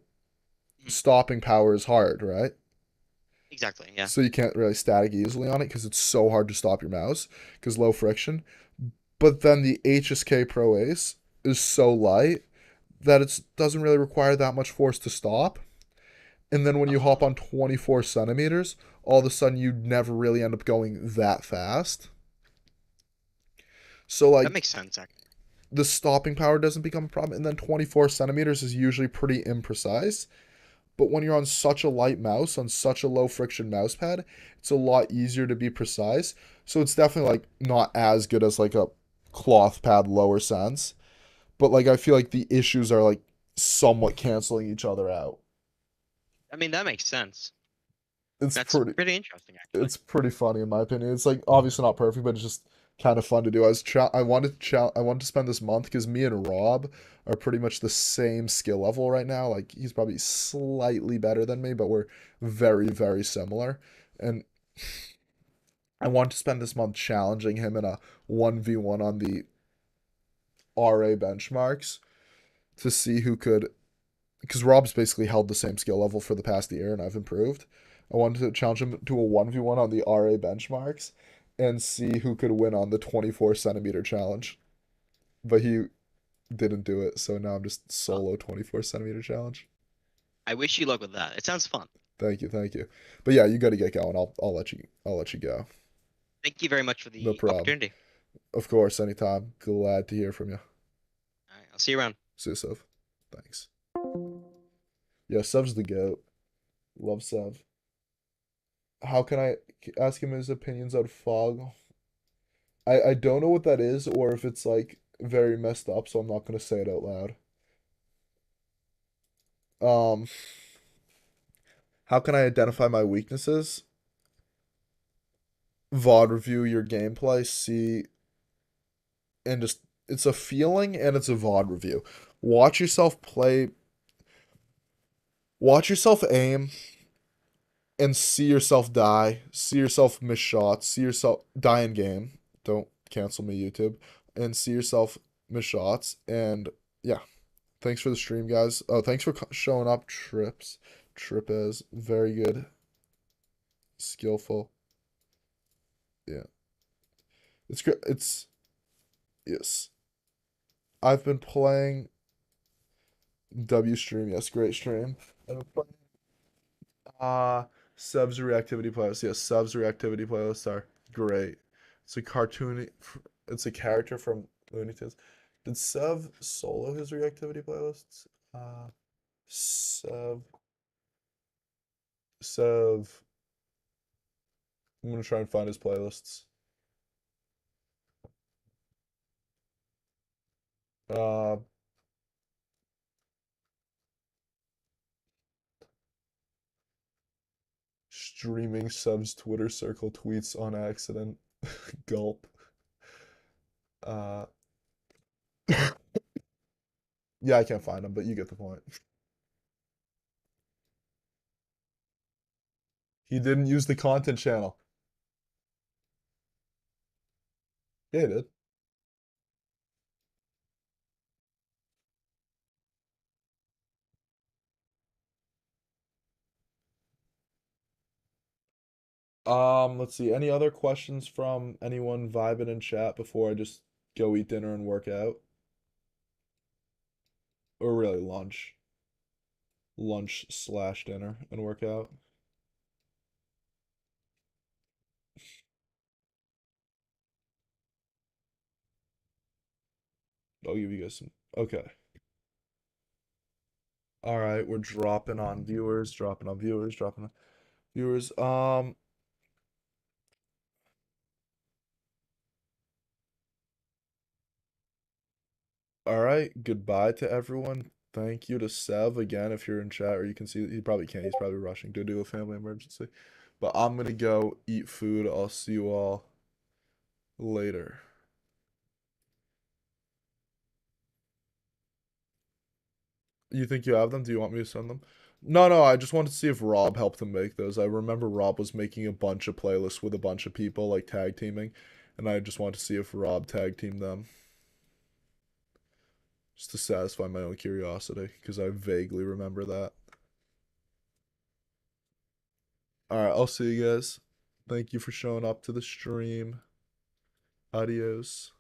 Mhm. Stopping power is hard, right? Exactly, yeah. So you can't really static easily on it because it's so hard to stop your mouse because low friction. But then the HSK Pro Ace is so light that it doesn't really require that much force to stop. And then when you hop Oh, on 24 centimeters, all of a sudden you never really end up going that fast. So that like makes sense actually. the stopping power doesn't become a problem. And then 24 centimeters is usually pretty imprecise. But when you're on such a light mouse, on such a low friction mouse pad, it's a lot easier to be precise. So it's definitely like not as good as like a cloth pad lower sense. But like I feel like the issues are like somewhat canceling each other out. I mean, that makes sense. It's That's pretty pretty interesting, actually. it's pretty funny in my opinion. It's like obviously not perfect, but it's just kind of fun to do. I wanted to spend this month because me and Rob are pretty much the same skill level right now. Like he's probably slightly better than me, but we're very similar. And I want to spend this month challenging him in a 1v1 on the RA benchmarks to see who could, because Rob's basically held the same skill level for the past year and I've improved. I wanted to challenge him to a 1v1 on the RA benchmarks and see who could win on the 24 centimeter challenge. But he didn't do it, so now I'm just Well, solo 24 centimeter challenge. I wish you luck with that. It sounds fun. Thank you. But yeah, you got to get going. I'll let you go. Thank you very much for No the problem. opportunity. Of course, anytime. Glad to hear from you. All right, I'll see you around. See you, Sev. Thanks. Yeah, Sev's the goat. Love Sev. How can I ask him his opinions on fog? I don't know what that is or if it's like very messed up, so I'm not gonna say it out loud. Um, how can I identify my weaknesses? VOD review your gameplay, see and just it's a feeling and it's a VOD review. Watch yourself play, watch yourself aim and see yourself die, see yourself miss shots, see yourself die in game. Don't cancel me, YouTube. And see yourself miss shots. And yeah, thanks for the stream, guys. Oh, thanks for showing up, Trips. Tripez, very good. Skillful. Yeah, it's good. It's yes. I've been playing W stream. Yes, great stream. I've been playing uh subs reactivity playlists. Yes, subs reactivity playlists are great. It's a cartoon. It's a character from Looney Tunes. Did Sev solo his reactivity playlists? Sev. Sev. I'm gonna try and find his playlists. Uh, streaming Sev's Twitter circle tweets on accident. Gulp. Uh, yeah, I can't find him, but you get the point. He didn't use the content channel. Yeah, he did. Let's see. Any other questions from anyone vibing in chat before I just go eat dinner and work out? Or really lunch. Lunch slash dinner and work out. I'll give you guys some. Okay. All right, we're dropping on viewers, dropping on viewers, dropping on viewers. All right. Goodbye to everyone. Thank you to Sev again if you're in chat or you can see he probably can't. He's probably rushing to do a family emergency. But I'm gonna go eat food. I'll see you all later. You think you have them? Do you want me to send them? No, no, I just wanted to see if Rob helped him make those. I remember Rob was making a bunch of playlists with a bunch of people, like tag teaming, and I just wanted to see if Rob tag teamed them. Just to satisfy my own curiosity, because I vaguely remember that. Alright, I'll see you guys. Thank you for showing up to the stream. Adios.